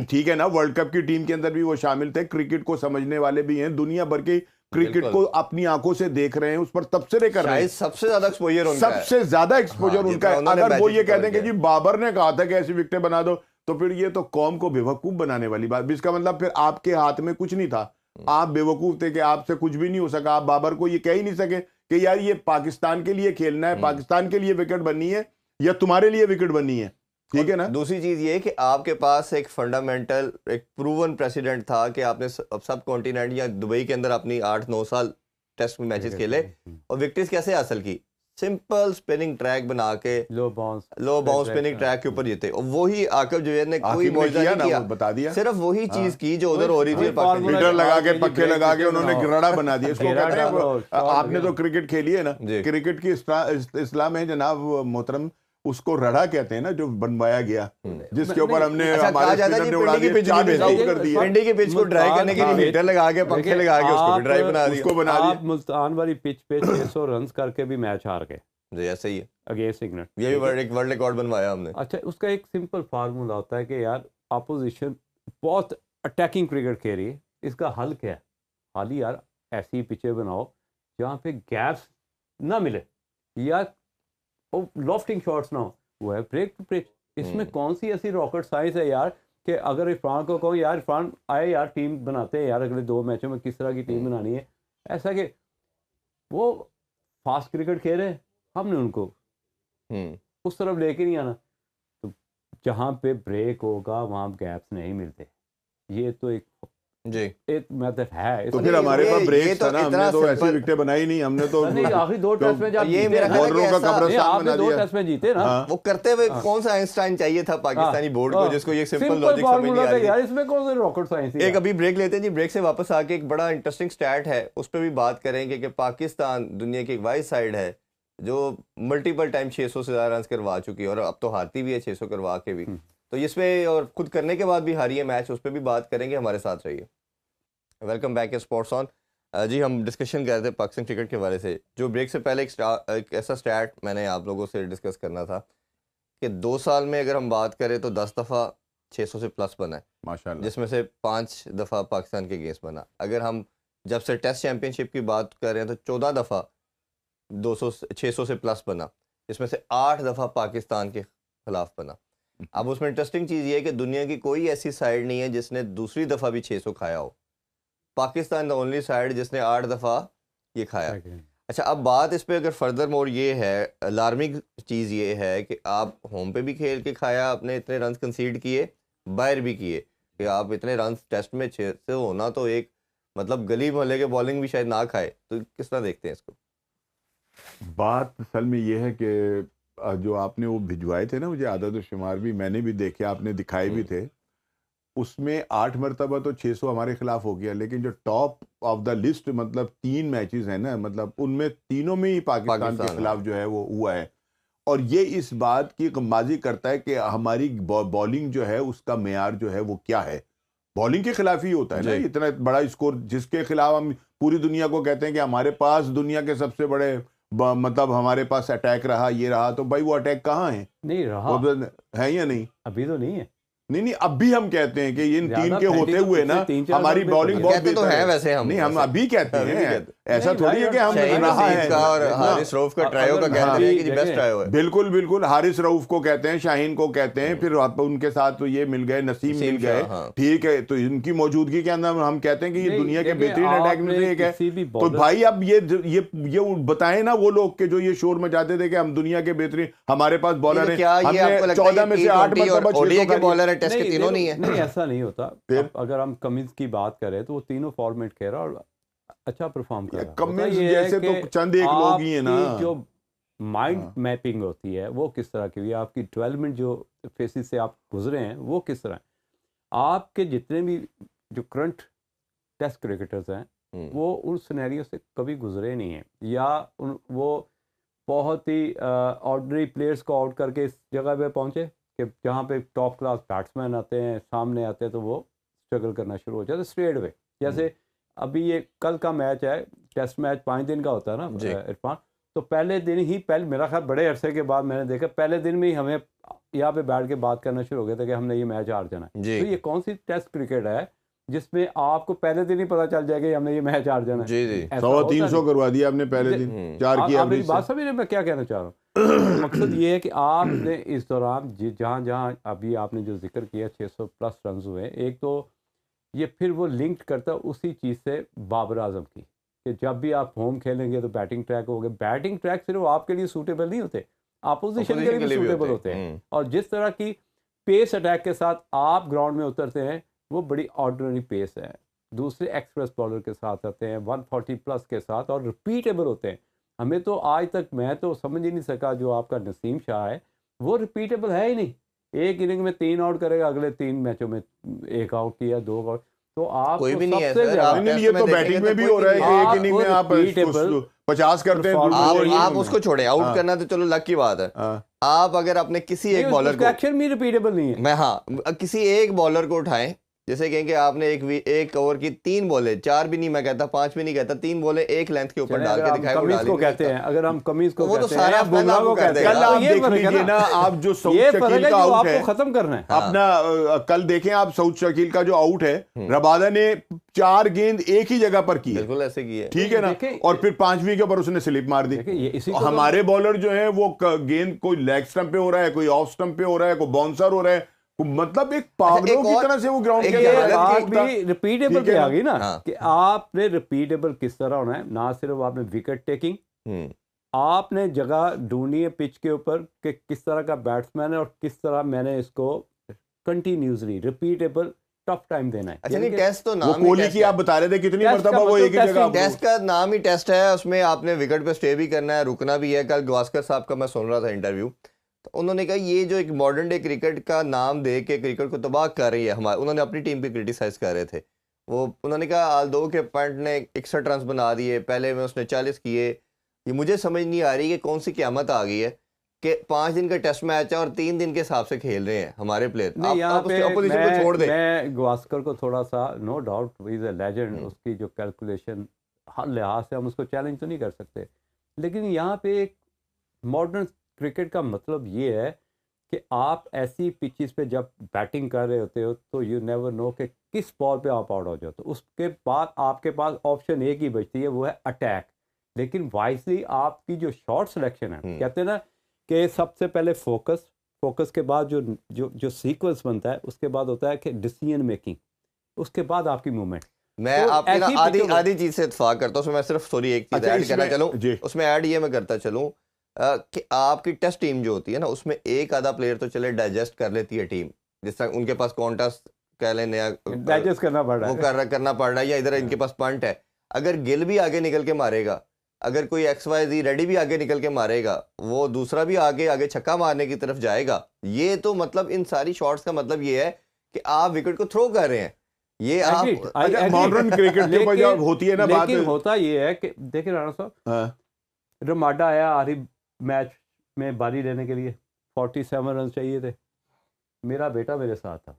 ठीक है ना, वर्ल्ड कप की टीम के अंदर भी वो शामिल थे, क्रिकेट को समझने वाले भी हैं, दुनिया भर के क्रिकेट को अपनी आंखों से देख रहे हैं, उस पर तबसरे कर रहे हैं, सबसे ज्यादा एक्सपोजर उनका है। सबसे ज्यादा एक्सपोजर उनका है। अगर वो ये कहते हैं कि जी बाबर ने कहा था कि ऐसी विकेटें बना दो, तो फिर ये तो कौम को बेवकूफ बनाने वाली बात। इसका मतलब फिर आपके हाथ में कुछ नहीं था, आप बेवकूफ थे कि आपसे कुछ भी नहीं हो सका। आप बाबर को ये कह ही नहीं सके कि यार ये पाकिस्तान के लिए खेलना है, पाकिस्तान के लिए विकेट बननी है या तुम्हारे लिए विकेट बननी है, ठीक है ना। दूसरी चीज ये कि आपके पास एक फंडामेंटल, एक प्रूवन प्रेसिडेंट था कि आपने सब कॉन्टिनेंट या दुबई के अंदर अपनी 8-9 साल टेस्ट मैचेस खेले और विकेट्स कैसे हासिल की? सिंपल स्पिनिंग ट्रैक बना के, लो बाउंस स्पिनिंग ट्रैक के ऊपर जीते। और वही आकिब जुबैर ने कोई मौजूदा नहीं किया, बता दिया, सिर्फ वही चीज की जो उधर हो रही थी। मीटर लगा के, पक्के लगा के उन्होंने गिरड़ा बना दिया। इसको कहते हैं, आपने तो क्रिकेट खेली है ना, क्रिकेट की इस्लाह में जनाब मोहतरम, उसको रड़ा कहते हैं ना, जो बनवाया गया, जिसके ऊपर हमने अच्छा, कहा हमारे जाता है स्पिनर जी ने उड़ा पिंडी की दिया, पिच चार नहीं आउट भेजी, कर दिए। पिंडी की पिच को ड्राई करने के लिए हीटर लगा के पंखे लगा के उसको भी ड्राई बना दिया, उसको बना आप दिया। मुल्तान वाली पिच पे 600 रन करके भी मैच हार गए जी ऐसा ही है, अगेंस्ट इंग्लैंड। ये भी वर्ल्ड रिकॉर्ड बनवाया हमने। अच्छा, उसका एक सिंपल फार्मूला होता है कि यार अपोजिशन बहुत अटैकिंग क्रिकेट खेल रही है, इसका हल क्या है? हाल ही यार ऐसी पिचें बनाओ जहाँ पे गैप्स ना मिले या लॉफ्टिंग शॉट्स ना हो, वो है ब्रेक टू पिच। इसमें कौन सी ऐसी रॉकेट साइंस है यार कि अगर इरफान को कहूँ यार इरफान आए यार टीम बनाते हैं यार, अगले 2 मैचों में किस तरह की टीम बनानी है, ऐसा कि वो फास्ट क्रिकेट खेल रहे हैं, हमने उनको उस तरफ लेके नहीं आना। तो जहाँ पे ब्रेक होगा वहाँ गैप्स नहीं मिलते, ये तो एक मेथड है। तो फिर हमारे पास ब्रेक तो था ना, हमने तो ऐसी विकेटें बनाई नहीं, हमने तो नहीं, आखिरी 2 टेस्ट में जब ये मेरा ख्याल है कि बॉलरों का ऐसा- कब्रिस्तान आपने बना 2 दिया। टेस्ट में जीते ना, वो करते हुए कौन सा आइंस्टाइन चाहिए था पाकिस्तानी बोर्ड को, जिसको ये सिंपल लॉजिक समझ नहीं आ रही यार, इसमें कौन सी रॉकेट साइंस है? एक अभी ब्रेक लेते हैं जी, ब्रेक से वापस आके एक बड़ा इंटरेस्टिंग स्टैट है, उस पर भी बात करेंगे कि पाकिस्तान दुनिया की एक वाइस साइड है जो मल्टीपल टाइम 600 से ज़्यादा रन करवा चुकी है, और अब तो हारती भी है 600 करवा के भी, तो इसमें और खुद करने के बाद भी हारी है मैच, उस पर भी बात करेंगे, हमारे साथ रहिए। वेलकम बैक है स्पोर्ट्स ऑन। जी हम डिस्कशन कर रहे थे पाकिस्तान क्रिकेट के बारे से। जो ब्रेक से पहले एक ऐसा स्टैट मैंने आप लोगों से डिस्कस करना था कि 2 साल में अगर हम बात करें तो 10 दफ़ा 600 से प्लस बना है माशाल्लाह, जिसमें से 5 दफ़ा पाकिस्तान के अगेंस्ट बना। अगर हम जब से टेस्ट चैंपियनशिप की बात कर रहे हैं तो 14 दफ़ा 600 से प्लस बना, जिसमें से 8 दफ़ा पाकिस्तान के खिलाफ बना। अब उसमें इंटरेस्टिंग चीज़ ये है कि दुनिया की कोई ऐसी साइड नहीं है जिसने दूसरी दफ़ा भी 600 खाया हो, पाकिस्तान द ओनली साइड जिसने 8 दफ़ा ये खाया। अच्छा, अब बात इस पे अगर फर्दर मोर ये है, अलार्मिंग चीज़ ये है कि आप होम पे भी खेल के खाया, आपने इतने रन कंसीड किए, बाहर भी किए, कि आप इतने रन टेस्ट में 6 से होना तो एक मतलब गली मोहल्ले के बॉलिंग भी शायद ना खाए, तो किस तरह देखते हैं इसको? बात असल में ये है कि जो आपने वो भिजवाए थे ना मुझे आदत शुमार भी मैंने भी देखे, आपने दिखाए भी थे, उसमें 8 मरतबा तो 600 हमारे खिलाफ हो गया, लेकिन जो टॉप ऑफ द लिस्ट मतलब 3 मैचेस हैं ना, मतलब उनमें तीनों में ही पाकिस्तान के खिलाफ जो है वो हुआ है। और ये इस बात की गमाजी करता है कि हमारी बॉलिंग जो है उसका मेयार जो है वो क्या है। बॉलिंग के खिलाफ ही होता है ना इतना बड़ा स्कोर, जिसके खिलाफ हम पूरी दुनिया को कहते हैं कि हमारे पास दुनिया के सबसे बड़े मतलब हमारे पास अटैक रहा, ये रहा, तो भाई वो अटैक कहाँ है? नहीं रहा है या नहीं? अभी तो नहीं है। नहीं, अब भी हम कहते हैं कि इन 3 के होते हुए ना हमारी बॉलिंग बहुत कहते तो है वैसे हम नहीं, हम अभी कहते हैं, ऐसा थोड़ी है कि हम शाहीन रहा रशीद है का और हारिस रऊफ का ट्रायो का कहते हैं कि जी बेस्ट ट्रायो है। बिल्कुल बिल्कुल, हारिस रऊफ को कहते हैं, शाहीन को कहते हैं, फिर उनके साथ तो ये मिल गए, नसीम मिल गए, ठीक है, तो इनकी मौजूदगी के अंदर हम कहते हैं कि ये दुनिया के बेहतरीन अटैक में से एक है। तो भाई अब ये बताएं ना वो लोग के जो ये शोर मचाते थे कि हम दुनिया के बेहतरीन, हमारे पास बॉलर है, हमने 14 में से 8 ओडीआई के बॉलर है, टेस्ट के तीनों नहीं है। नहीं, ऐसा नहीं होता। अब अगर हम कमिंस की बात करें तो वो तीनों फॉर्मेट खेल रहा और अच्छा परफॉर्म कर रहा है। कमिंस जैसे तो चंद एक लोग ही है ना। जो माइंड मैपिंग होती है वो किस तरह की हुई, आपकी डेवलपमेंट जो फेसेस से आप गुजरे हैं वो किस तरह है, आपके जितने भी जो करंट टेस्ट क्रिकेटर्स हैं वो उन सिनेरियो से कभी गुजरे नहीं हैं, या वो बहुत ही ऑर्डिनरी प्लेयर्स को आउट करके इस जगह पे पहुंचे कि जहाँ पे टॉप क्लास बैट्समैन आते हैं, सामने आते हैं, तो वो स्ट्रगल करना शुरू हो जाता है स्ट्रेट वे। जैसे अभी ये कल का मैच है, टेस्ट मैच 5 दिन का होता है ना इरफान, तो पहले दिन ही मेरा ख्याल बड़े अरसे के बाद मैंने देखा, पहले दिन में ही हमें यहाँ पे बैठ के बात करना शुरू हो गया था कि हमने ये मैच हार जाना है। तो ये कौन सी टेस्ट क्रिकेट है जिसमें आपको पहले दिन ही पता चल जाएगा हमने ये मैच हार जाना है? जी 300 करवा दिया आपने पहले दिन, 4 की मेरी बात समझ रहे मैं क्या कहना चाह रहा हूँ? मकसद ये है कि आपने इस दौरान जहाँ जहाँ अभी आपने जो जिक्र किया 600 प्लस रन हुए, एक तो ये फिर वो लिंक करता है उसी चीज़ से बाबर आजम की, कि जब भी आप होम खेलेंगे तो बैटिंग ट्रैक हो गए। बैटिंग ट्रैक सिर्फ आपके लिए सूटेबल नहीं होते, अपोजिशन के लिए भी सूटेबल होते हैं। और जिस तरह की पेस अटैक के साथ आप ग्राउंड में उतरते हैं वो बड़ी ऑर्डिनरी पेस है, दूसरे एक्सप्रेस बॉलर के साथ आते हैं 140 प्लस के साथ और रिपीटेबल होते हैं। हमें तो आज तक मैं तो समझ ही नहीं सका जो आपका नसीम शाह है वो रिपीटेबल है ही नहीं। एक इनिंग में 3 आउट करेगा, अगले 3 मैचों में 1 आउट किया, 2 आउट, तो आप कोई भी नहीं है सर, ये तो बैटिंग में भी हो रहा है कि एक इनिंग में आप 50 करते हैं। आप उसको छोड़े, आउट करना तो चलो लक की बात है, आप अगर अपने किसी एक बॉलर को, एक्शन भी रिपीटेबल नहीं है। मैं हाँ किसी एक बॉलर को उठाएं, जैसे कहें कि आपने एक ओवर की 3 बॉलें, 4 भी नहीं मैं कहता, 5 भी नहीं कहता, 3 बॉलें एक लेंथ के ऊपर डाल के दिखाए, कमीज को कहते हैं, अगर हम कमीज को वो तो कहते सारा हैं, बुमराह को कहते हैं, कल आप देख लीजिए ना, आप जो सऊद शकील का आउट है, आपको खत्म करना है अपना कल देखें आप सऊद शकील का जो आउट है, रबादा ने 4 गेंद एक ही जगह पर की, बिल्कुल ऐसे की है, ठीक है ना, और फिर 5वीं के ऊपर उसने स्लिप मार दी। हमारे बॉलर जो है वो गेंद कोई लेग स्टंप पे हो रहा है, कोई ऑफ स्टंप पे हो रहा है, कोई बाउंसर हो रहा है, मतलब एक पावरों की तरह से वो ग्राउंड के अंदर रिपीटेबल पे आ गई ना, कि आपने रिपीटेबल किस तरह होना है, ना सिर्फ आपने विकेट टेकिंग, आपने जगह ढूंढनी है पिच के ऊपर कि किस तरह का बैट्समैन है और किस तरह मैंने इसको कंटिन्यूसली रिपीटेबल टफ टाइम देना है। अच्छा नहीं, टेस्ट तो नाम ही कोहली की आप बता रहे थे कितनी मर्तबा वो एक ही जगह, टेस्ट का नाम ही टेस्ट है, उसमें आपने विकेट पे स्टे भी करना है, रुकना भी है। कल गवास्कर साहब का मैं सुन रहा था इंटरव्यू, तो उन्होंने कहा ये जो एक मॉडर्न डे क्रिकेट का नाम दे के क्रिकेट को तबाह कर रही है हमारे, उन्होंने अपनी टीम पे क्रिटिसाइज कर रहे थे वो, उन्होंने कहा आल्दो के पॉइंट ने 61 रन बना दिए, पहले में उसने 40 किए, ये मुझे समझ नहीं आ रही कि कौन सी क़यामत आ गई है कि 5 दिन का टेस्ट मैच है और 3 दिन के हिसाब से खेल रहे हैं हमारे प्लेयर। आप उसके अपोजिशन को छोड़ दें। मैं गवास्कर को थोड़ा सा, no doubt he is a legend, उसकी जो कैलकुलेशन हर लिहाज से हम उसको चैलेंज तो नहीं कर सकते, लेकिन यहाँ पे एक मॉडर्न क्रिकेट का मतलब ये है कि आप ऐसी पिचेस पे जब बैटिंग कर रहे होते हो तो यू नेवर नो कि किस बॉल पे आप आउट हो जाओ, तो उसके बाद आपके पास ऑप्शन एक ही बचती है, वो है अटैक। लेकिन वाइजली आपकी जो शॉट सिलेक्शन है, कहते हैं ना कि सबसे पहले फोकस के बाद जो सीक्वेंस बनता है, उसके बाद होता है कि डिसीजन मेकिंग, उसके बाद आपकी मूवमेंट। मैं तो आपकी ना आधी चीज से इत्तेफाक करता हूँ, उसमें मैं सिर्फ सॉरी एक चीज ऐड करना चलूँ, उसमें ऐड ये मैं करता चलूँ कि आपकी टेस्ट टीम जो होती है ना, उसमें एक आधा प्लेयर तो चले डाइजेस्ट कर लेती है टीम, जिस तरह उनके पास कॉन्टास कह लें नया डाइजेस्ट करना पड़ रहा है, करना पड़ रहा है, या इधर इनके पास पंट है, अगर गिल भी आगे निकल के मारेगा, अगर कोई XYZ रेडी भी आगे निकल के मारेगा, वो दूसरा भी आगे छक्का मारने की तरफ जाएगा, ये तो मतलब इन सारी शॉट्स का मतलब ये है कि आप विकेट को थ्रो कर रहे हैं। ये आप मॉडर्न क्रिकेट के ऊपर जब होती है ना बात, लेकिन होता ये है कि देखिए राणा साहब, रमाडा आया आखिरी मैच में बारी लेने के लिए, 47 रन चाहिए थे, मेरा बेटा मेरे साथ था,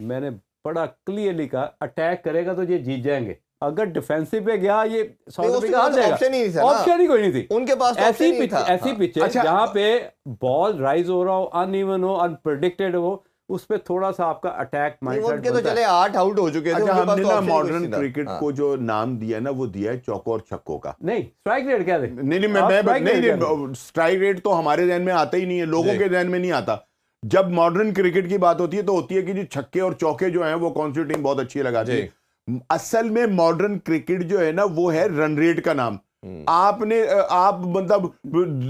मैंने बड़ा क्लियरली कहा अटैक करेगा तो ये जीत जाएंगे, अगर डिफेंसिव पे गया ये ऑप्शन ही कोई नहीं थी उनके पास। ऐसी पिच है जहाँ पे बॉल राइज हो रहा हो, अनइवन हो, अनप्रेडिक्टेड हो, उस पे थोड़ा सा आपका अटैक माइंडसेट तो चले 8 आउट हो चुके थे। अच्छा, हमने ना मॉडर्न क्रिकेट को जो नाम दिया ना, वो दिया है चौको और छक्कों का। नहीं, स्ट्राइक रेट क्या है? नहीं, स्ट्राइक रेट तो हमारे ध्यान में आता ही नहीं है, लोगों के ध्यान में नहीं आता। जब मॉडर्न क्रिकेट की बात होती है तो होती है कि जी छक्के और चौके जो हैं वो कौन सी टीम बहुत अच्छी लगाती है। असल में मॉडर्न क्रिकेट जो है ना, वो है रन रेट का नाम। आप मतलब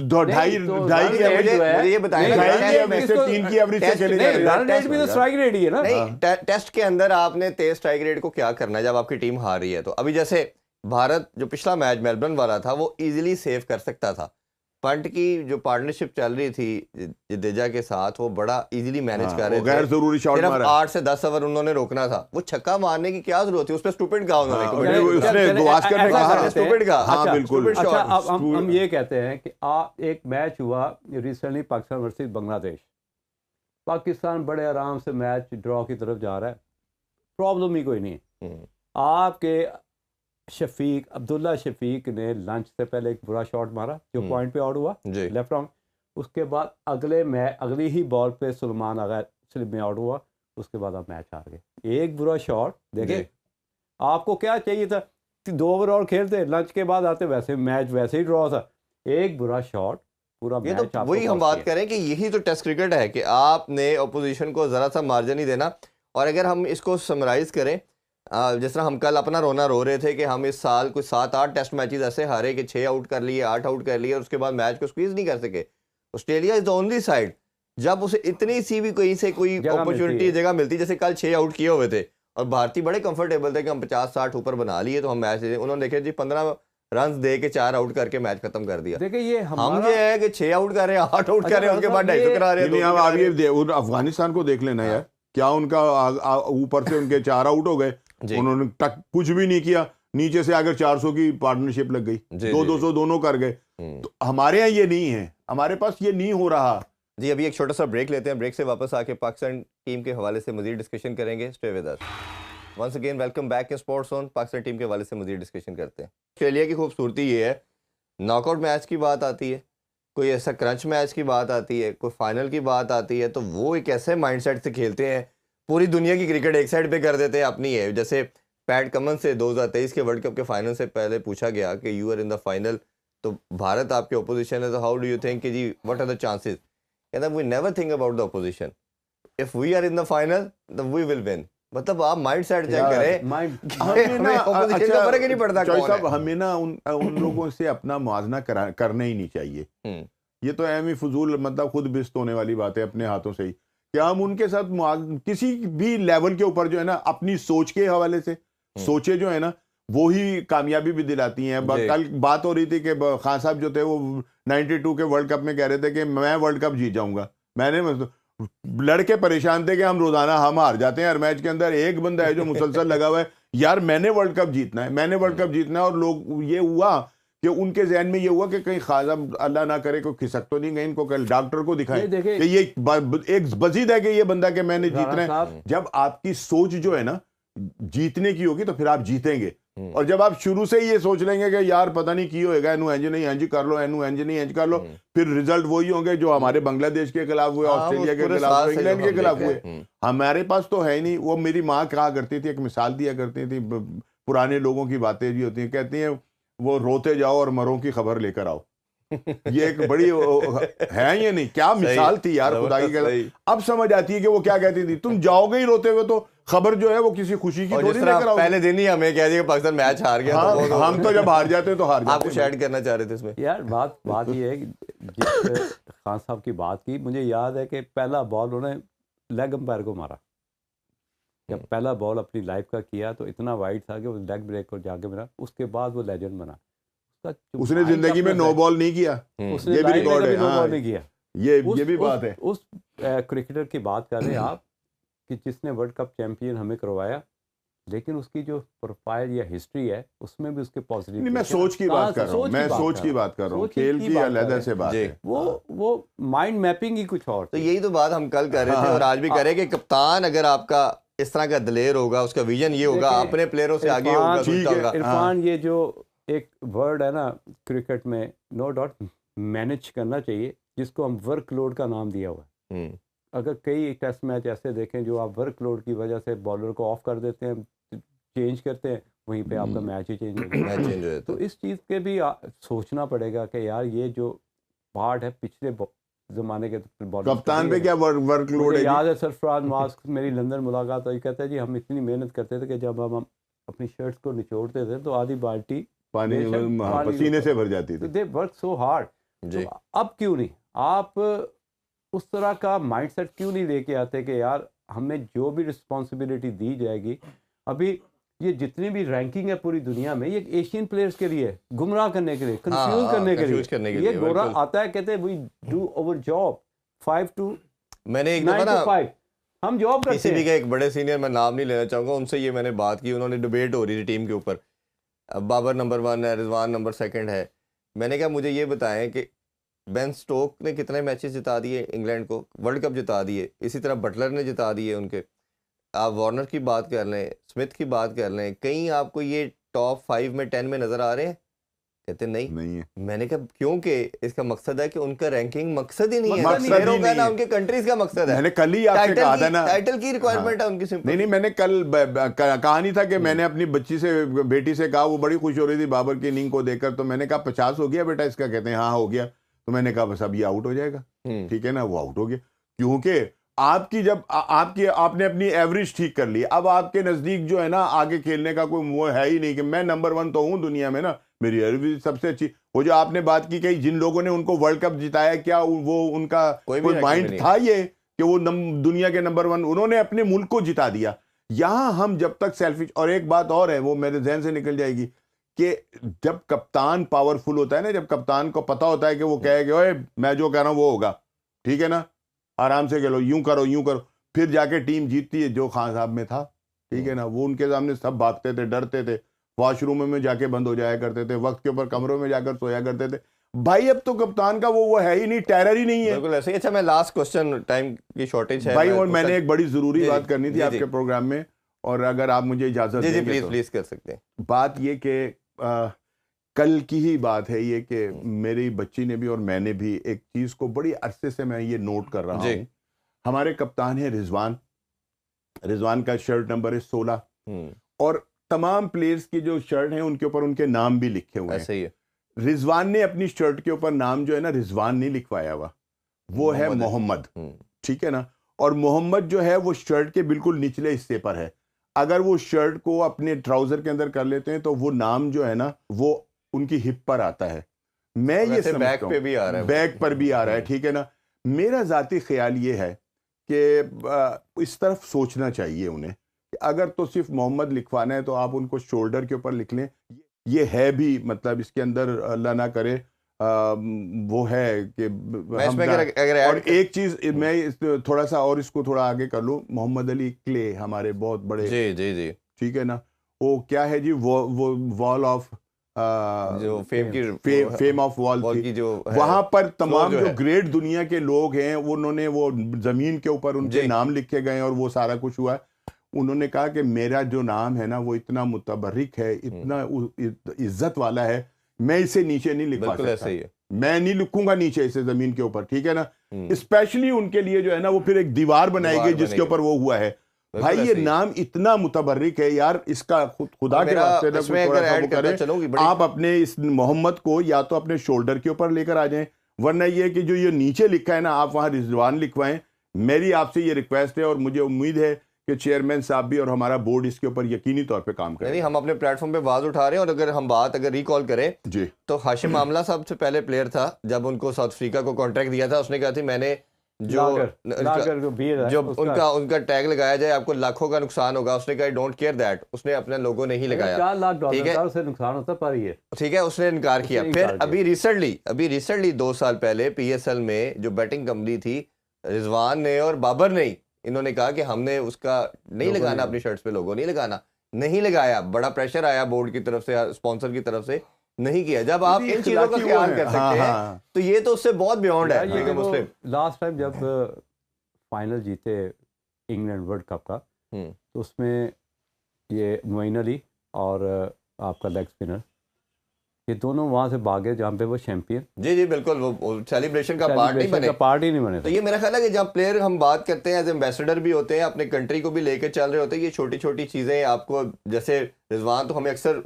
2.5 ये बताएं में से 3 की एवरेज से चले जाए, रन रेट भी तो स्ट्राइक रेट ही है ना। नहीं, टेस्ट के अंदर आपने तेज स्ट्राइक रेट को क्या करना है जब आपकी टीम हार रही है। तो अभी जैसे भारत जो पिछला मैच मेलबर्न वाला था, वो इजीली सेव कर सकता था। पंट की जो पार्टनरशिप चल रही थी जडेजा के साथ, वो बड़ा इजीली मैनेज कर रहे थे, गैर जरूरी शॉट मारा, 8 से 10 ओवर उन्होंने रोकना था। वो छक्का मारने की क्या जरूरत थी, उस पे स्टूपिड कहा उन्होंने, स्टूपिड कहा। हाँ बिल्कुल। अच्छा, अब हम ये कहते हैं कि एक मैच हुआ रिसेंटली पाकिस्तान वर्सेस बांग्लादेश, पाकिस्तान बड़े आराम से मैच ड्रॉ की तरफ जा रहा है, प्रॉब्लम ही कोई नहीं है। आपके अब्दुल्ला शफीक ने लंच से पहले एक बुरा शॉट मारा जो पॉइंट पे आउट हुआ, लेफ्ट आर्म। उसके बाद अगली ही बॉल पे सुलेमान आगा स्लिप में आउट हुआ, उसके बाद आप मैच हार गए। एक बुरा शॉट देखे, आपको क्या चाहिए था, 2 ओवर और खेलते, लंच के बाद आते, वैसे मैच वैसे ही ड्रॉ था। एक बुरा शॉट पूरा मैच। तो वही हम बात करें कि यही तो टेस्ट क्रिकेट है कि आपने अपोजिशन को जरा सा मार्जिन ही देना। और अगर हम इसको समराइज करें, जिस तरह हम कल अपना रोना रो रहे थे कि हम इस साल कुछ 7-8 टेस्ट मैचेस ऐसे हारे कि 6 आउट कर लिए, 8 आउट कर लिए, और उसके बाद मैच को स्क्वीज नहीं कर सके। Australia is the only side जब उसे इतनी सी भी कहीं से कोई अपॉर्चुनिटी जगह मिलती, जैसे कल 6 आउट किए हुए थे और भारतीय बड़े कंफर्टेबल थे कि हम 50-60 ऊपर बना लिए तो हम मैच, उन्होंने देखे जी 15 रन दे के 4 आउट करके मैच खत्म कर दिया। देखिए ये हम ये है कि 6 आउट कर रहे हैं, 8 आउट कर रहे हैं, उसके बाद 250 करा रहे हैं। अफगानिस्तान को देख लेना यार, क्या उनका ऊपर से उनके 4 आउट हो गए, उन्होंने कुछ भी नहीं किया, नीचे से आकर 400 की पार्टनरशिप लग गई, 200 दोनों कर गए। तो हमारे यहाँ ये नहीं है, हमारे पास ये नहीं हो रहा। जी अभी एक छोटा सा ब्रेक लेते हैं, ब्रेक से वापस आके पाकिस्तान टीम के हवाले से मज़ीद डिस्कशन करेंगे। Stay with us. Once again welcome back in sports on. Pakistan team के हवाले से मज़ीद डिस्कशन करते हैं। ऑस्ट्रेलिया की खूबसूरती ये है, नॉकआउट मैच की बात आती है, कोई ऐसा क्रंच मैच की बात आती है, कोई फाइनल की बात आती है, तो वो एक ऐसे माइंडसेट से खेलते हैं, पूरी दुनिया की क्रिकेट एक साइड पे कर देते हैं अपनी है। जैसे पैट कमिंस से 2023 के वर्ल्ड कप के फाइनल से पहले पूछा गया कि you are in the final, तो भारत आपके ओपोजिशन है, तो हाउ डू यू थिंक कि जी व्हाट आर द चांसेस? कहता we never think about the opposition, if we are in the final the we will win. मतलब आप माइंड सेट चेक करें, हमें opposition का फर्क ही नहीं पड़ता कौन है। हमें ना उन लोगों से अपना मुआवजा करना ही नहीं चाहिए। ये तो एम ही फजूल, मतलब खुद बिस्त होने वाली बात है अपने हाथों से ही, कि हम उनके साथ किसी भी लेवल के ऊपर जो है ना अपनी सोच के हवाले से सोचे जो है ना वो ही कामयाबी भी दिलाती हैं। कल बात हो रही थी कि खान साहब जो थे वो 92 के वर्ल्ड कप में कह रहे थे कि मैं वर्ल्ड कप जीत जाऊंगा। मैंने लड़के परेशान थे कि हम रोजाना हम हार जाते हैं हर मैच के अंदर, एक बंदा है जो मुसलसल लगा हुआ है यार मैंने वर्ल्ड कप जीतना है, मैंने वर्ल्ड कप जीतना है। और लोग ये हुआ कि उनके जहन में ये हुआ कि कहीं खासा अल्लाह ना करे कोई खिसक तो नहीं गए, इनको कल डॉक्टर को दिखाएं कि ये एक बजीद है कि ये बंदा कि मैंने जीतना है। जब आपकी सोच जो है ना जीतने की होगी तो फिर आप जीतेंगे। और जब आप शुरू से ही ये सोच लेंगे कि यार पता नहीं की होएगा, एनू एंज नहीं एंज कर लो, एनू एंज नहीं एंज कर लो, फिर रिजल्ट वही होंगे जो हमारे बांग्लादेश के खिलाफ हुए, ऑस्ट्रेलिया के खिलाफ हुए, इंग्लैंड के खिलाफ हुए। हमारे पास तो है नहीं। वो मेरी माँ कहा करती थी, एक मिसाल दिया करती थी, पुराने लोगों की बातें भी होती हैं, कहती हैं वो रोते जाओ और मरों की खबर लेकर आओ। ये एक बड़ी है, ये नहीं क्या मिसाल थी यार खुदा की। अब समझ आती है कि वो क्या कहती थी, तुम जाओगे ही रोते हुए तो खबर जो है वो किसी खुशी की थोड़ी लेकर आओ। पहले दिन ही हमें कह दिया पाकिस्तान मैच हार गया। हाँ, तो हम तो जब हार जाते तो हार जाते। आप कुछ ऐड करना चाह रहे थे इसमें? यार बात ये है कि जिस खान साहब की बात की, मुझे याद है कि पहला बॉल उन्होंने लेग अंपायर को मारा। जब पहला बॉल अपनी लाइफ का किया तो इतना वाइड था कि वो लेग ब्रेक को जाके बना, उसके बाद वो लेजेंड बना। उसने जिंदगी में नो बॉल नहीं किया, उसने ये भी रिकॉर्ड है। नो बॉल नहीं किया। ये भी बात है। उस क्रिकेटर की बात कर रहे हैं आप कि जिसने वर्ल्ड कप चैंपियन हमें करवाया, लेकिन उसकी जो प्रोफाइल या हिस्ट्री है उसमें भी उसके पॉजिटिव नहीं, मैं सोच की बात कर रहा हूँ, मैं सोच की बात कर रहा हूँ, खेल की अलग से बात है। वो माइंड मैपिंग ही कुछ और। तो यही तो बात हम कल कर रहे थे और आज भी करें कि कप्तान अगर आपका इस तरह का दिलेर होगा, उसका विजन ये होगा, अपने प्लेयरों से आगे होगा। इरफान, ये जो एक वर्ड है ना क्रिकेट में, नो डाउट मैनेज करना चाहिए, जिसको हम वर्कलोड का नाम दिया हुआ है। अगर कई टेस्ट मैच ऐसे देखें जो आप वर्कलोड की वजह से बॉलर को ऑफ कर देते हैं, चेंज करते हैं, वहीं पे आपका मैच ही चेंज हो जाता। तो इस चीज़ के भी सोचना पड़ेगा कि यार ये जो पार्ट है पिछले ज़माने के कप्तान पे क्या वर्कलोड है। याद है सरफराज मास्क मेरी लंदन मुलाकात हुई, कहता है जी हम इतनी मेहनत करते थे कि जब हम अपनी शर्ट्स को निचोड़ते थे तो आधी बाल्टी पानी पसीने से भर जाती थी। They work so hard. अब क्यों नहीं आप उस तरह का माइंडसेट क्यों नहीं लेके आते कि यार हमें जो भी रिस्पॉन्सिबिलिटी दी जाएगी, अभी ये जितनी भी रैंकिंग है पूरी दुनिया में, ये एशियन प्लेयर्स के लिए गुमराह करने के लिए, कंफ्यूज करने के लिए। ये गोरा आता है, कहते हैं we do our job 5 to 9 हम जॉब करते हैं। पीसीबी का एक बड़े सीनियर, मैं नाम नहीं लेना चाहूंगा, उनसे ये मैंने बात की, उन्होंने डिबेट हो रही थी टीम के ऊपर, बाबर नंबर 1 है, रिजवान नंबर 2 है। मैंने कहा मुझे ये बताएं कि बेन स्टोक ने कितने मैचेस जिता दिए इंग्लैंड को, वर्ल्ड कप जिता दिए, इसी तरह बटलर ने जिता दिए उनके। आप वार्नर की बात कर लें, स्मिथ की बात कर लें, कहीं आपको ये टॉप 5 में 10 में नजर आ रहे हैं? कहते नहीं है। मैंने कहा क्योंकि इसका मकसद है कि उनका रैंकिंग मकसद ही नहीं है, मकसद का ना उनके कंट्रीज का मकसद है। मैंने कल ही आपसे कहा था ना, टाइटल की रिक्वायरमेंट है उनकी सिंपल। नहीं, मैंने कल कहा नहीं था कि मैंने अपनी बेटी से कहा, वो बड़ी खुश हो रही थी बाबर की इनिंग को देखकर, तो मैंने कहा 50 हो गया बेटा इसका? कहते हैं हाँ हो गया। तो मैंने कहा बस अब ये आउट हो जाएगा, ठीक है ना, वो आउट हो गया। क्योंकि आपकी जब आपने अपनी एवरेज ठीक कर ली, अब आपके नजदीक जो है ना आगे खेलने का कोई वो है ही नहीं कि मैं नंबर 1 तो हूं दुनिया में ना, मेरी एवरेज सबसे अच्छी। वो जो आपने बात की कही, जिन लोगों ने उनको वर्ल्ड कप जिताया, क्या वो उनका कोई माइंड था ये कि वो दुनिया के नंबर 1, उन्होंने अपने मुल्क को जिता दिया। यहां हम जब तक सेल्फिश, और एक बात और है वो मेरे जहन से निकल जाएगी कि जब कप्तान पावरफुल होता है ना, जब कप्तान को पता होता है कि वो कहे कि ओए मैं जो कह रहा हूं वो होगा, ठीक है ना, आराम से खेलो, यूं करो, फिर जाके टीम जीतती है। जो खान साहब में था, ठीक है ना, वो उनके सामने सब भागते थे, डरते थे, वॉशरूम में जाके बंद हो जाया करते थे, वक्त के ऊपर कमरों में जाकर सोया करते थे। भाई अब तो कप्तान का वो है ही नहीं, टेरर ही नहीं है। बिल्कुल ऐसे ही। अच्छा, मैं लास्ट क्वेश्चन, टाइम की शॉर्टेज है भाई, और मैं मैंने एक बड़ी जरूरी जी, बात करनी थी जी, आपके जी। प्रोग्राम में, और अगर आप मुझे इजाजत जी जी, देंगे प्लीज तो। प्लीज कर सकते हैं। बात ये कि कल की ही बात है ये कि मेरी बच्ची ने भी और मैंने भी एक चीज को बड़ी अरसे से मैं ये नोट कर रहा जी। हूँ। हमारे कप्तान है रिजवान, रिजवान का शर्ट नंबर है 16, और तमाम प्लेयर्स की जो शर्ट हैं उनके ऊपर उनके नाम भी लिखे हुए हैं। ऐसे ही है। रिजवान ने अपनी शर्ट के ऊपर नाम जो है ना, रिजवान नहीं लिखवाया हुआ, वो है मोहम्मद, ठीक है ना। और मोहम्मद जो है वो शर्ट के बिल्कुल निचले हिस्से पर है। अगर वो शर्ट को अपने ट्राउजर के अंदर कर लेते हैं तो वो नाम जो है ना वो उनकी हिप पर आता है। मैं ये वैसे बैक समझता पे हूँ, भी आ रहा है, बैक पर भी आ रहा है, ठीक है ना। मेरा जाती ख्याल ये है कि इस तरफ सोचना चाहिए उन्हें कि अगर तो सिर्फ मोहम्मद लिखवाना है तो आप उनको शोल्डर के ऊपर लिख लें। ये है भी, मतलब इसके अंदर अल्लाह ना करे वो है कि हम और एक चीज मैं थोड़ा सा और इसको थोड़ा आगे कर लूं, मोहम्मद अली क्ले हमारे बहुत बड़े, जी जी जी, ठीक है ना, वो क्या है जी, वो वॉल ऑफ जो फेम की फेम ऑफ वॉल वॉल थी, की जो वहां पर तमाम जो जो है। ग्रेट दुनिया के लोग हैं उन्होंने वो जमीन के ऊपर उनके जी। नाम लिखे गए और वो सारा कुछ हुआ। उन्होंने कहा कि मेरा जो नाम है ना वो इतना मुतबर्रिक है, इतना इज्जत वाला है, मैं इसे नीचे नहीं लिखवा बिल्कुल ऐसे ही सकता, है। मैं नहीं लिखूंगा नीचे इसे जमीन के ऊपर, ठीक है ना। स्पेशली उनके लिए जो है ना वो फिर एक दीवार बनाई गई जिसके ऊपर वो हुआ है। भाई ये नाम इतना मुतबर्रिक है यार, इसका खुदा के वास्ते ना इसमें कुछ अगर थोड़ा सा ऐड वो करना करें। चलूंगी आप अपने इस मोहम्मद को या तो अपने शोल्डर के ऊपर लेकर आ जाएं, वरना ये कि जो ये नीचे लिखा है ना आप वहां रिजवान लिखवाएं। मेरी आपसे ये रिक्वेस्ट है और मुझे उम्मीद है कि चेयरमैन साहब भी और हमारा बोर्ड इसके ऊपर यकीनी तौर पे काम करें। नहीं, हम अपने प्लेटफॉर्म पे आवाज उठा रहे हैं। और अगर हम बात रिकॉल करें जी, तो हाशिम आमला साहब से पहले प्लेयर था, जब उनको साउथ अफ्रीका को कॉन्ट्रैक्ट दिया था उसने कहा थी मैंने जो उनका टैग लगाया जाए आपको लाखों का नुकसान होगा, उसने कहा डोंट केयर दैट, उसने अपने लोगों ने ही लगाया। $4 लाख का उससे नुकसान होता पर ये, ठीक है, उसने इनकार किया। फिर अभी रिसेंटली 2 साल पहले पीएसएल में जो बैटिंग कंपनी थी, रिजवान ने और बाबर ने, इन्होंने कहा कि हमने उसका नहीं लगाना, अपनी शर्ट्स पे लोगो नहीं लगाना, नहीं लगाया। बड़ा प्रेशर आया बोर्ड की तरफ से, स्पॉन्सर की तरफ से, नहीं किया। जब आप इन चीजों का ख्याल कर सकते हैं तो ये तो उससे बहुत बियॉन्ड है। ये मुस्लिम लास्ट टाइम जब फाइनल जीते इंग्लैंड वर्ल्ड कप का, तो उसमें ये मोइन अली और आपका लेग स्पिनर, ये दोनों वहां से भागे जहाँ पे वो चैंपियन, जी जी बिल्कुल, वो सेलिब्रेशन का पार्ट नहीं बने। तो ये मेरा ख्याल है कि जब प्लेयर हम बात करते हैं एज एम्बेसडर भी होते हैं, अपने कंट्री को भी लेके चल रहे होते हैं, ये छोटी छोटी चीजें आपको, जैसे रिजवान तो हमें अक्सर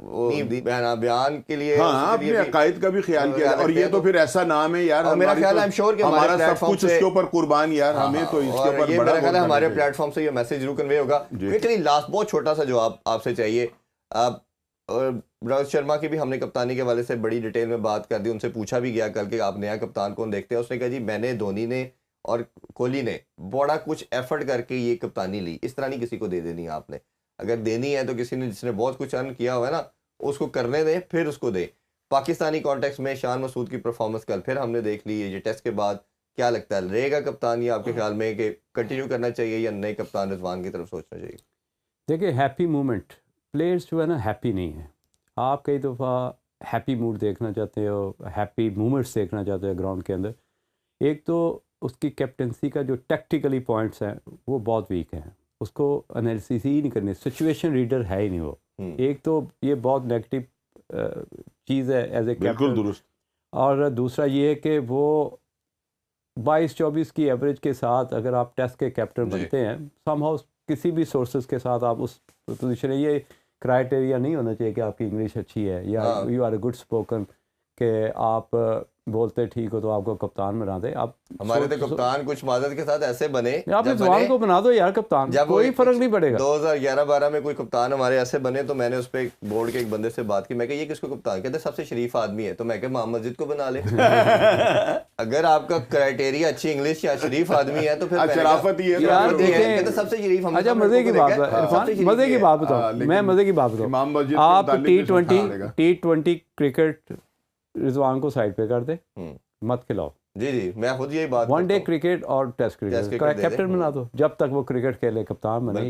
बयान के लिए अपने अकायद का भी ख्याल किया, और ये तो फिर ऐसा नाम है यार, मेरा ख्याल है हमारा सब कुछ इसके ऊपर कुर्बान यार, हमें तो इसके ऊपर ये मेरा ख्याल है हमारे प्लेटफॉर्म से ये मैसेज जरूर कन्वे होगा। क्विकली लास्ट बहुत छोटा सा जवाब आपसे चाहिए। रोहित शर्मा की भी हमने कप्तानी के वाले से बड़ी डिटेल में बात कर दी, उनसे पूछा भी गया कल के आप नया कप्तान कौन देखते हैं, उसने कहा जी मैंने, धोनी ने और कोहली ने बड़ा कुछ एफर्ट करके ये कप्तानी ली, इस तरह नहीं किसी को दे देनी आपने, अगर देनी है तो किसी ने जिसने बहुत कुछ अर्न किया हुआ है ना उसको करने दें, फिर उसको दें। पाकिस्तानी कॉन्टेक्स्ट में शान मसूद की परफॉर्मेंस कल फिर हमने देख ली है, ये टेस्ट के बाद क्या लगता है रहेगा कप्तान, या आपके ख्याल में कि कंटिन्यू करना चाहिए या नए कप्तान रिजवान की तरफ सोचना चाहिए? देखिए हैप्पी मोमेंट, प्लेयर्स जो है ना हैप्पी नहीं है। आप कई दफ़ा हैप्पी मूड देखना चाहते हो, हैप्पी मोमेंट्स देखना चाहते हो ग्राउंड के अंदर। एक तो उसकी कैप्टनसी का जो टैक्टिकली पॉइंट्स हैं वो बहुत वीक हैं, उसको एनालिसिस ही नहीं करनी, सिचुएशन रीडर है ही नहीं वो। एक तो ये बहुत नेगेटिव चीज़ है एज ए कैप्टन, दुरुस्त। और दूसरा ये है कि वो 22-24 की एवरेज के साथ अगर आप टेस्ट के कैप्टन बनते हैं, समहाउ किसी भी सोर्सेज के साथ आप उस पोजीशन में, ये क्राइटेरिया नहीं होना चाहिए कि आपकी इंग्लिश अच्छी है या you are a good spoken, कि आप बोलते ठीक हो तो आपको कप्तान बना दे। आप हमारे तो कप्तान कुछ माजरत के साथ ऐसे बने, आप रिजवान को बना दो यार कप्तान, कोई फर्क नहीं पड़ेगा। 2011-12 में कोई कप्तान हमारे ऐसे बने तो मैंने उस पर बोर्ड के एक बंदे से बात की, मैं कहा ये किसको कप्तान, कहते सबसे शरीफ आदमी है, तो मैं कहा मोहम्मद मस्जिद को बना ले। अगर आपका क्राइटेरिया अच्छी इंग्लिश या शरीफ आदमी है तो फिर शराफत ही है यार, देखें सबसे शरीफ। अच्छा मजे की बात है, मजे की बात बताओ, मैं मजे की बात बताऊं, आप T20 क्रिकेट रिजवान को साइड पे कर दे, मत खिलाओ। जी जी, मैं खुद यही बात, वनडे क्रिकेट और टेस्ट क्रिकेट का कैप्टन बना दो, जब तक वो क्रिकेट खेले कप्तान बने।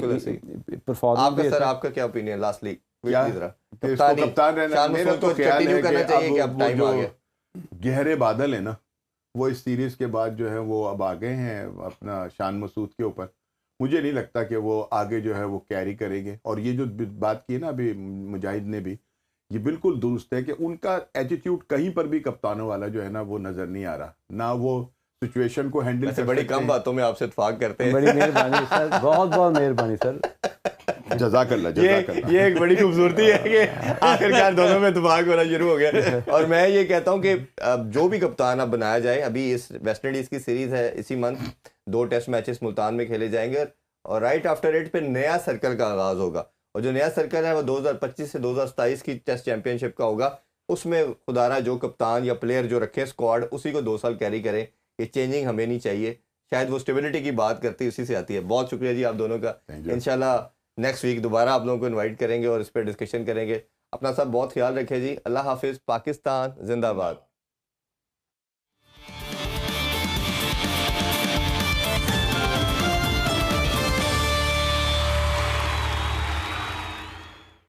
परफॉर्मेंस आपका सर, आपका क्या ओपिनियन लास्टली? कप्तान रहना, मेरा तो ख्याल है कि अब टाइम आ गया, गहरे बादल है ना, वो इस सीरीज के बाद जो है वो अब आ गए हैं अपना शान मसूद के ऊपर। मुझे नहीं लगता कि वो आगे जो है वो कैरी करेंगे। और ये जो बात की ना अभी मुजाहिद ने भी, ये बिल्कुल दुरुस्त है कि उनका एटीट्यूड कहीं पर भी कप्तानों वाला जो है ना वो नजर नहीं आ रहा, ना वो सिचुएशन को हैंडल वैसे कर बड़ी सकते कम हैं। बातों में आपसे इत्तेफाक करते हैं। बड़ी मेहरबानी सर, बहुत बहुत मेहरबानी सर। जज़ाकल्लाह ये जज़ाकल्लाह। ये एक बड़ी खूबसूरती है कि आखिरकार दोनों में इत्तेफाक होना शुरू हो गया। और मैं ये कहता हूँ कि अब जो भी कप्तान अब बनाया जाए, अभी इस वेस्ट इंडीज की सीरीज है, इसी मंथ 2 टेस्ट मैचेस मुल्तान में खेले जाएंगे और राइट आफ्टर इट पे नया सर्कल का आगाज होगा। और जो नया सर्कल है वो 2025 से 2027 की टेस्ट चैंपियनशिप का होगा। उसमें खुदारा जो कप्तान या प्लेयर जो रखे स्क्वाड, उसी को 2 साल कैरी करें। ये चेंजिंग हमें नहीं चाहिए। शायद वो स्टेबिलिटी की बात करती है, उसी से आती है। बहुत शुक्रिया जी आप दोनों का। Thank you. इंशाल्लाह नेक्स्ट वीक दोबारा आप लोगों को इनवाइट करेंगे और इस पर डिस्कशन करेंगे। अपना सब बहुत ख्याल रखें जी। अल्लाह हाफिज़। पाकिस्तान जिंदाबाद।